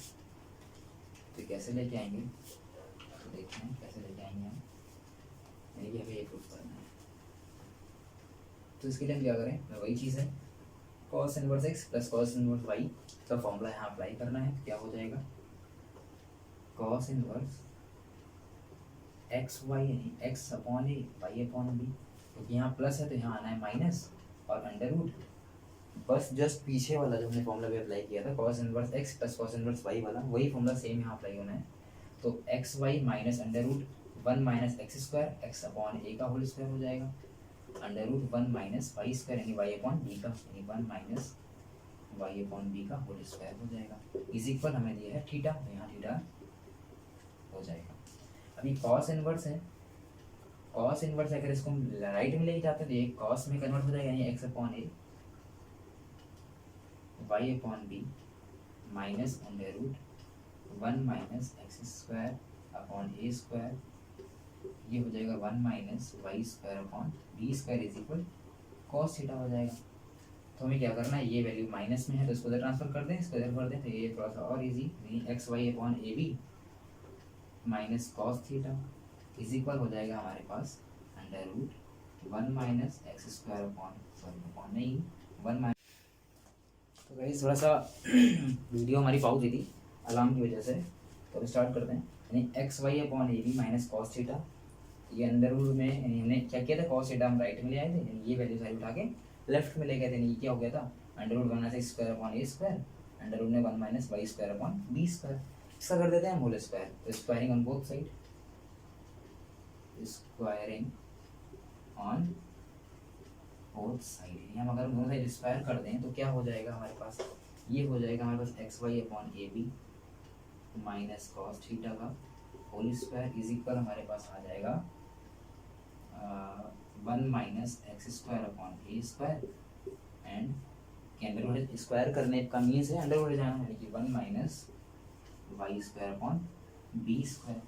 तो कैसे लेके आएंगे तो देखते हैं कैसे लेके आएंगे हम, यानी कि हमें ये प्रूव करना है। तो इसके लिए हम क्या करें, वही चीज़ है cos inverse x plus cos inverse y का फॉर्मूला यहाँ अप्लाई करना है, क्या हो जाएगा cos इनवर्स एक्स वाई यानी X upon A Y upon B, क्योंकि यहाँ प्लस है तो यहाँ आना है माइनस और अंडर रूट, बस जस्ट पीछे वाला जो हमने फॉर्मूला भी अप्लाई किया था cos inverse X plus cos inverse Y वाला, वही फॉर्मूला सेम यहाँ अप्लाई होना है। तो X Y minus under root 1 minus x square X upon A का होल स्क्वायर हो जाएगा, under root 1 minus Y square यानी वाई अपॉन बी का, यानी 1 माइनस वाई अपॉन बी का होल स्क्वायर हो जाएगा, इज इक्वल हमें दिया है थीटा, तो यहाँ थीटा हो जाएगा। अभी कॉस इनवर्स है, कॉस इनवर्स अगर इसको हम राइट में लेके जाते हैं तो ये कॉस में कन्वर्ट हो जाएगा, यानी X upon A Y upon B minus under root 1 minus x square upon A square, ये हो जाएगा 1 minus Y square upon B square is equal cos theta हो जाएगा। तो हमें क्या करना है, ये वैल्यू माइनस में है तो इसको इधर ट्रांसफर कर दें, इसको इधर कर दें, तो ये थोड़ा सा और easy, X Y upon A B minus cos theta is equal हो जाएगा हमारे पास under root 1 minus x square upon sorry upon नहीं 1 माइनस। तो गाइस थोड़ा सा वीडियो हमारी पाउज हुई थी अलार्म की वजह से, तो अब स्टार्ट करते हैं। यानी x Y upon A B minus cos theta, ये अंडर रूट में यानी हमने क्या किया था कॉस थीटा हम राइट में ले आए थे, यानी ये वैल्यू सारी उठा के लेफ्ट में ले गए थे, ये क्या हो गया था under root 1 minus x square upon ए स्क्वायर, अंडर रूट में 1 minus Y square upon B square, इसका कर देते हैं हम होल स्क्वायर, तो squaring on both side, squaring on both side, हम अगर दोनों साइड स्क्वायर कर दें तो क्या हो जाएगा हमारे पास, ये हो जाएगा हमारे पास X Y upon A B minus cos theta का होल स्क्वायर इज इक्वल हमारे पास आ जाएगा 1 minus x square upon A square and के अंडर रूट स्क्वायर करने का मीन्स है अंडर रूट जाना है कि 1 minus Y square upon B square.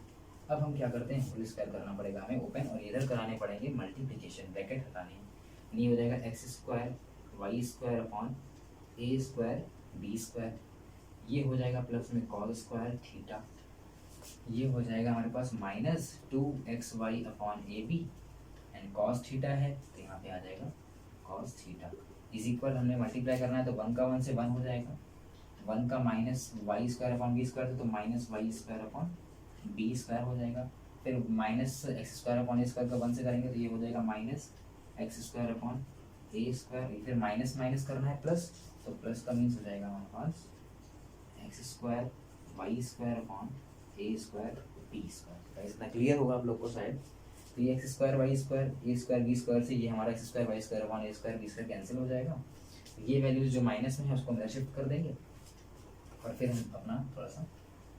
अब हम क्या करते हैं, होल स्क्वायर करना पड़ेगा हमें ओपन, और इधर कराने पड़ेंगे मल्टीप्लिकेशन, ब्रैकेट हटाने हैं, नहीं हो जाएगा x square Y square upon ए स्क्वायर बी स्क्वायर, ये हो जाएगा प्लस में कॉस स्क्वायर थीटा, ये हो जाएगा हमारे पास minus 2xy upon A B and cos theta है तो यहाँ पे आ जाएगा कॉस थीटा इज इक्वल, हमने मल्टीप्लाई करना है तो 1 का 1 से 1 हो जाएगा, 1 का minus Y square upon B square तो minus Y square upon B square हो जाएगा, फिर माइनस एक्स स्क्वायर अपॉन ए स्क्वायर का 1 से करेंगे तो ये हो जाएगा माइनस एक्स स्क्वायर अपॉन ए स्क्वायर, फिर माइनस माइनस करना है प्लस, तो प्लस का मीन्स हो जाएगा हमारे पास X square Y square upon ए स्क्वायर बी स्क्वायर। इतना क्लियर होगा आप लोग को शायद। तो ये X square Y square A square B square से ये हमारा X square Y square upon ए स्क्वायर बी स्क्वायर कैंसिल हो जाएगा, ये वैल्यूज जो माइनस में है उसको अंदर शिफ्ट कर देंगे और फिर हम अपना थोड़ा सा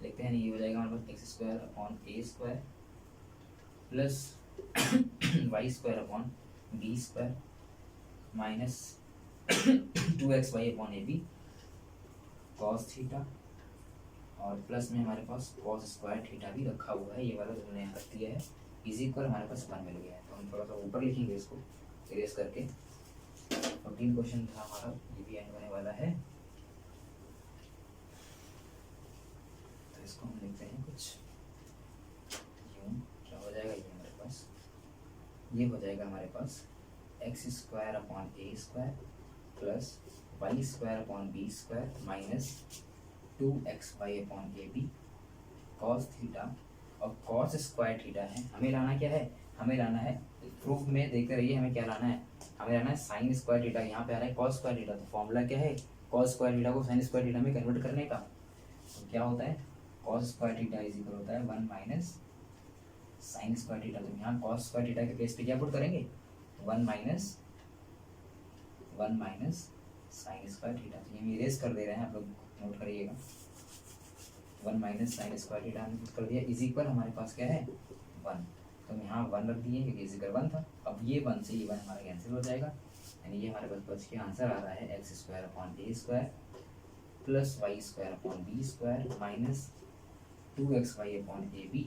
लिखते हैं, ये हो जाएगा हमारे पास X square upon A square plus Y square upon B square minus 2xy upon A B cos theta, और प्लस में हमारे पास कॉस स्क्वायर थीटा भी रखा हुआ है, ये वाला जो हमने यहाँ रख दिया है इज इक्वल हमारे पास 1 मिल गया है। तो हम थोड़ा सा ऊपर लिखेंगे इसको इरेज करके, 14 क्वेश्चन था हमारा, ये भी एंड होने वाला है, तो इसको हम लिखते हैं कुछ यूं, क्या हो जाएगा ये हमारे पास, ये हो जाएगा हमारे पास X square upon A square plus Y square upon B square minus 2xy upon A B cos theta, और कॉस स्क्वायर थीटा है, हमें लाना क्या है, हमें लाना है प्रूफ में देखते रहिए, हमें क्या लाना है, हमें लाना है साइन स्क्वायर थीटा, यहाँ पे आ रहा है कॉस स्क्वायर थीटा, तो फॉर्मूला क्या है कॉस स्क्वायर थीटा को साइन स्क्वायर थीटा में कन्वर्ट करने का, तो क्या होता है cos square theta is equal होता है 1 माइनस साइन स्क्वायर थीटा, तो यहाँ कॉस स्क्वायर थीटा के केस पे क्या पुट करेंगे 1 माइनस साइन स्क्वायर थीटा, तो ये हम इरेज कर दे रहे हैं, आप लोग नोट करिएगा, 1 माइनस साइन स्क्वायर थीटा हमने पुट कर दिया इज इक्वल हमारे पास क्या है 1, तो हम यहाँ 1 रख दिए क्योंकि इज इक्वल 1 था, अब ये 1 से ये 1 हमारा कैंसिल हो जाएगा, यानी ये हमारे पास बच के आंसर आ रहा है X square upon A square plus Y square upon B square minus 2xy upon A B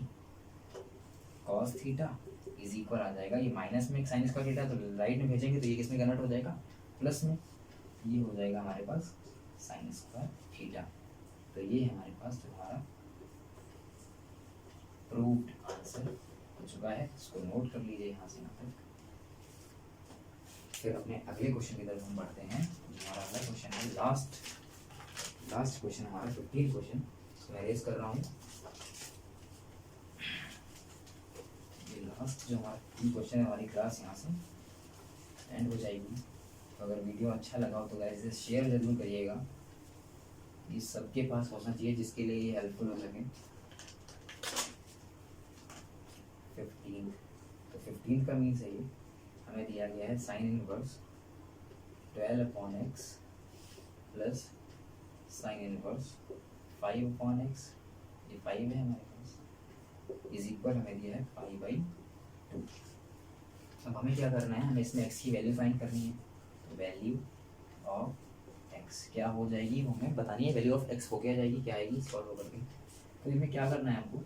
cos theta is equal आ जाएगा, ये माइनस में एक साइन स्क्वायर थीटा तो राइट में भेजेंगे तो ये किस में कन्वर्ट हो जाएगा प्लस में, ये हो जाएगा हमारे पास साइन स्क्वायर थीटा, तो ये हमारे पास जो हमारा प्रूव्ड आंसर हो चुका है, इसको नोट कर लीजिए यहाँ से यहाँ तक। फिर अपने अगले क्वेश्चन की तरफ हम बढ़ते हैं, हमारा अगला क्वेश्चन है लास्ट क्वेश्चन हमारा 15 क्वेश्चन, इसको मैं रेज कर रहा हूँ। लास्ट जो हमारा क्वेश्चन है हमारी क्लास यहाँ से एंड हो जाएगी। तो अगर वीडियो अच्छा लगा हो तो गाइस इसे शेयर ज़रूर करिएगा, ये सबके पास पहुँचना चाहिए जिसके लिए ये हेल्पफुल हो सके। 15 तो 15 का मीन्स है ये हमें दिया गया है sign inverse 12/x plus sine inverse 5/x, ये 5 है हमारे पास, इज इक्वल हमें दिया है 5/2। अब हमें क्या करना है, हमें इसमें x की वैल्यू फाइंड करनी है। तो वैल्यू ऑफ x क्या हो जाएगी वो हमें बतानी है। वैल्यू ऑफ x हो क्या जाएगी, क्या आएगी सॉल्व करके। तो इसमें क्या करना है हमको,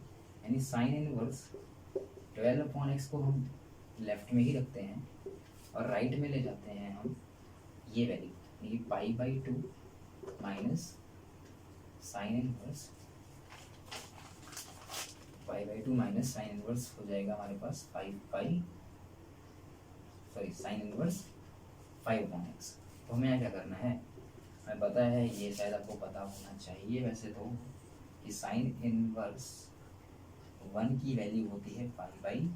यानी साइन इनवर्स 12/x को हम लेफ्ट में ही रखते हैं और राइट में ले जाते हैं हम ये वैल्यू, ये 5/2 minus sine inverse 5/2 minus sine inverse हो जाएगा हमारे पास साइन इनवर्स 5/x। तो हमें क्या करना है, हमें पता है, ये शायद आपको पता होना चाहिए वैसे तो, कि साइन इनवर्स 1 की वैल्यू होती है 5/2।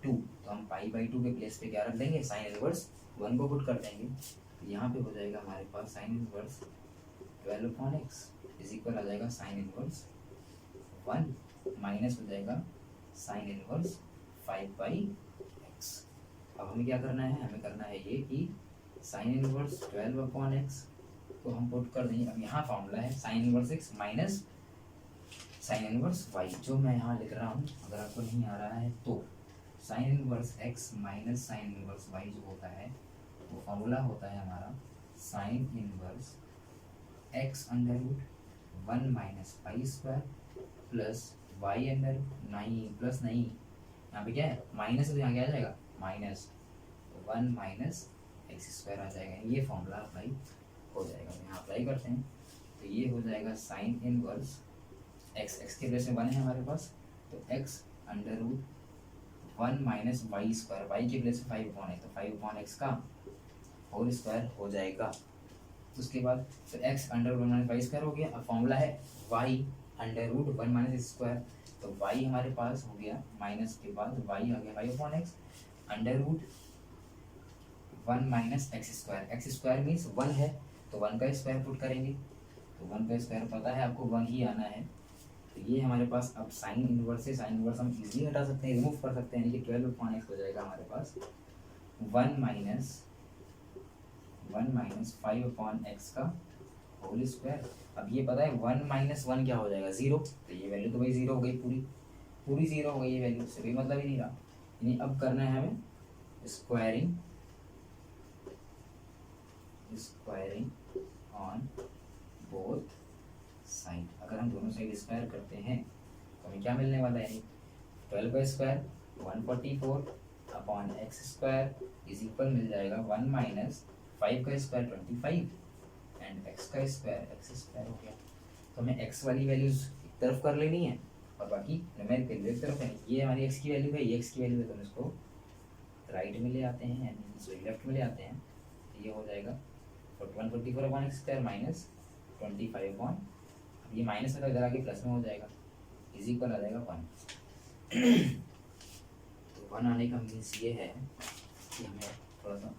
तो हम 5/2 के प्लेस पे क्या रख देंगे, साइन इनवर्स 1 को पुट कर देंगे। तो यहाँ पे हो जाएगा हमारे पास sine inverse 12/x is equal आ जाएगा साइन इनवर्स 1 माइनस हो जाएगा साइन इनवर्स 5/x। अब हमें क्या करना है, हमें करना है ये कि साइन इनवर्स 12/x को हम पुट कर देंगे। अब यहाँ फॉर्मूला है sign inverse x minus sine inverse y, जो मैं यहाँ लिख रहा हूँ अगर आपको नहीं आ रहा है तो। Sine inverse x minus sine inverse y जो होता है वो फॉर्मूला होता है हमारा sine inverse x under root 1 minus pi square plus y under नहीं प्लस नहीं, यहाँ पे क्या है माइनस, तो यहाँ क्या आ जाएगा माइनस 1 माइनस एक्स स्क्वायर आ जाएगा। ये फॉर्मूला अप्लाई हो जाएगा, यहाँ अप्लाई करते हैं। तो ये हो जाएगा साइन इनवर्स x के प्लेस में 1 है हमारे पास, तो x under root 1 minus Y square, y के प्लेस में 5/x, तो 5/x का होल स्क्वायर हो जाएगा। उसके बाद तो x under root 1 minus Y square हो गया। अब फॉर्मूला है y under root 1 minus square, तो y हमारे पास हो गया माइनस के बाद y आ गया 5/x under root 1 minus x square means 1 है तो 1 का स्क्वायर पुट करेंगे। तो 1 का स्क्वायर पता है आपको 1 ही आना है। तो ये हमारे पास अब साइन इनवर्स से साइन इनवर्स हम इजीली हटा सकते हैं, रिमूव कर सकते हैं, यानी कि 12/x हो जाएगा हमारे पास 1 माइनस 5/x का होल स्क्वायर। अब ये पता है 1 माइनस 1 क्या हो जाएगा 0, तो ये वैल्यू तो भाई 0 हो गई, पूरी 0 हो गई ये वैल्यू, से कोई मतलब ही नहीं रहा। यानी अब करना है हमें स्क्वायरिंग ऑन बोथ साइड। अगर हम दोनों साइड स्क्वायर करते हैं तो हमें क्या मिलने वाला है, 12 का स्क्वायर 144/x² इज इक्वल मिल जाएगा 1 माइनस 5 का स्क्वायर 25 एंड x का स्क्वायर हो गया। तो हमें x वाली वैल्यूज एक तरफ कर लेनी है और बाकी न्यूमेरिकल वैल्यू एक तरफ है। ये हमारी x की वैल्यू है, ये x की वैल्यू है, तो हम इसको राइट में ले आते हैं यानी सॉरी लेफ्ट में ले आते हैं। तो ये हो जाएगा 144/x² माइनस 25 अब ये माइनस में इधर आके प्लस में हो जाएगा, इज इक्वल आ जाएगा 1। तो 1 आने का मीन्स ये है कि हमें थोड़ा सा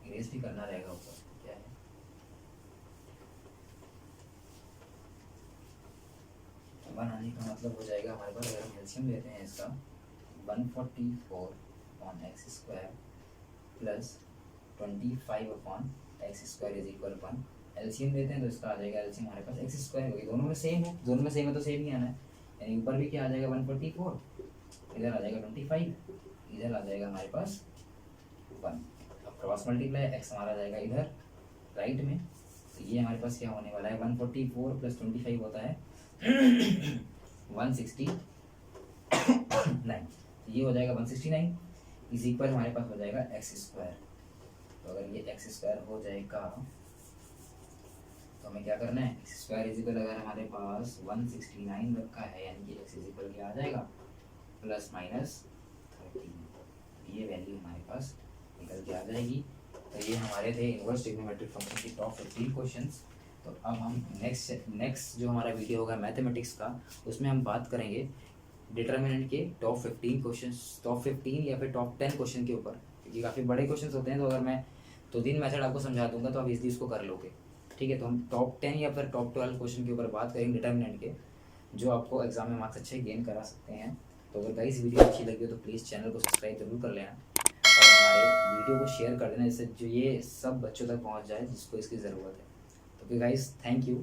इरेज भी करना रहेगा ऊपर, क्या है 1 आने का मतलब हो जाएगा हमारे पास, अगर हम एलसीएम लेते हैं इसका 144/x² plus 25/x² is equal 1। LCM लेते हैं तो इसका आ जाएगा एलसीएम हमारे पास x² होगी, दोनों में सेम है, तो सेम ही आना है। यानी ऊपर भी क्या आ जाएगा 144, इधर आ जाएगा 25, इधर आ जाएगा हमारे पास 1। अब क्रॉस मल्टीप्लाई x हमारा आ जाएगा इधर राइट में, तो ये हमारे पास क्या होने वाला है 144 प्लस 25 होता है 169, तो ये हो जाएगा 169 इज इक्वल हमारे पास हो जाएगा x²। तो अगर ये x² हो जाएगा तो हमें क्या करना है, x² इज इक्वल अगर हमारे पास 169 रखा है यानी कि x इज इक्वल क्या आ जाएगा प्लस माइनस 13, ये वैल्यू हमारे पास निकल के आ जाएगी। तो ये हमारे थे इनवर्स ट्रिग्नोमेट्रिक फंक्शन की टॉप 15 क्वेश्चंस। तो अब हम नेक्स्ट जो हमारा वीडियो होगा मैथमेटिक्स का, उसमें हम बात करेंगे डिटर्मिनेंट के टॉप 15 क्वेश्चन, टॉप 15 या फिर टॉप 10 क्वेश्चन के ऊपर, क्योंकि काफ़ी बड़े क्वेश्चन होते हैं, तो अगर मैं 2-3 मेथड आपको समझा दूंगा तो आप इजली इसको कर लोगे। ठीक है, तो हम टॉप 10 या फिर टॉप 12 क्वेश्चन के ऊपर बात करेंगे डिटर्मिनेंट के, जो आपको एग्जाम में मार्क्स अच्छे गेन करा सकते हैं। तो अगर गाइस वीडियो अच्छी लगी हो तो प्लीज़ चैनल को सब्सक्राइब जरूर कर लेना और हमारे वीडियो को शेयर कर देना, जिससे जो ये सब बच्चों तक पहुँच जाए जिसको इसकी ज़रूरत है। तो फिर गाइस थैंक यू।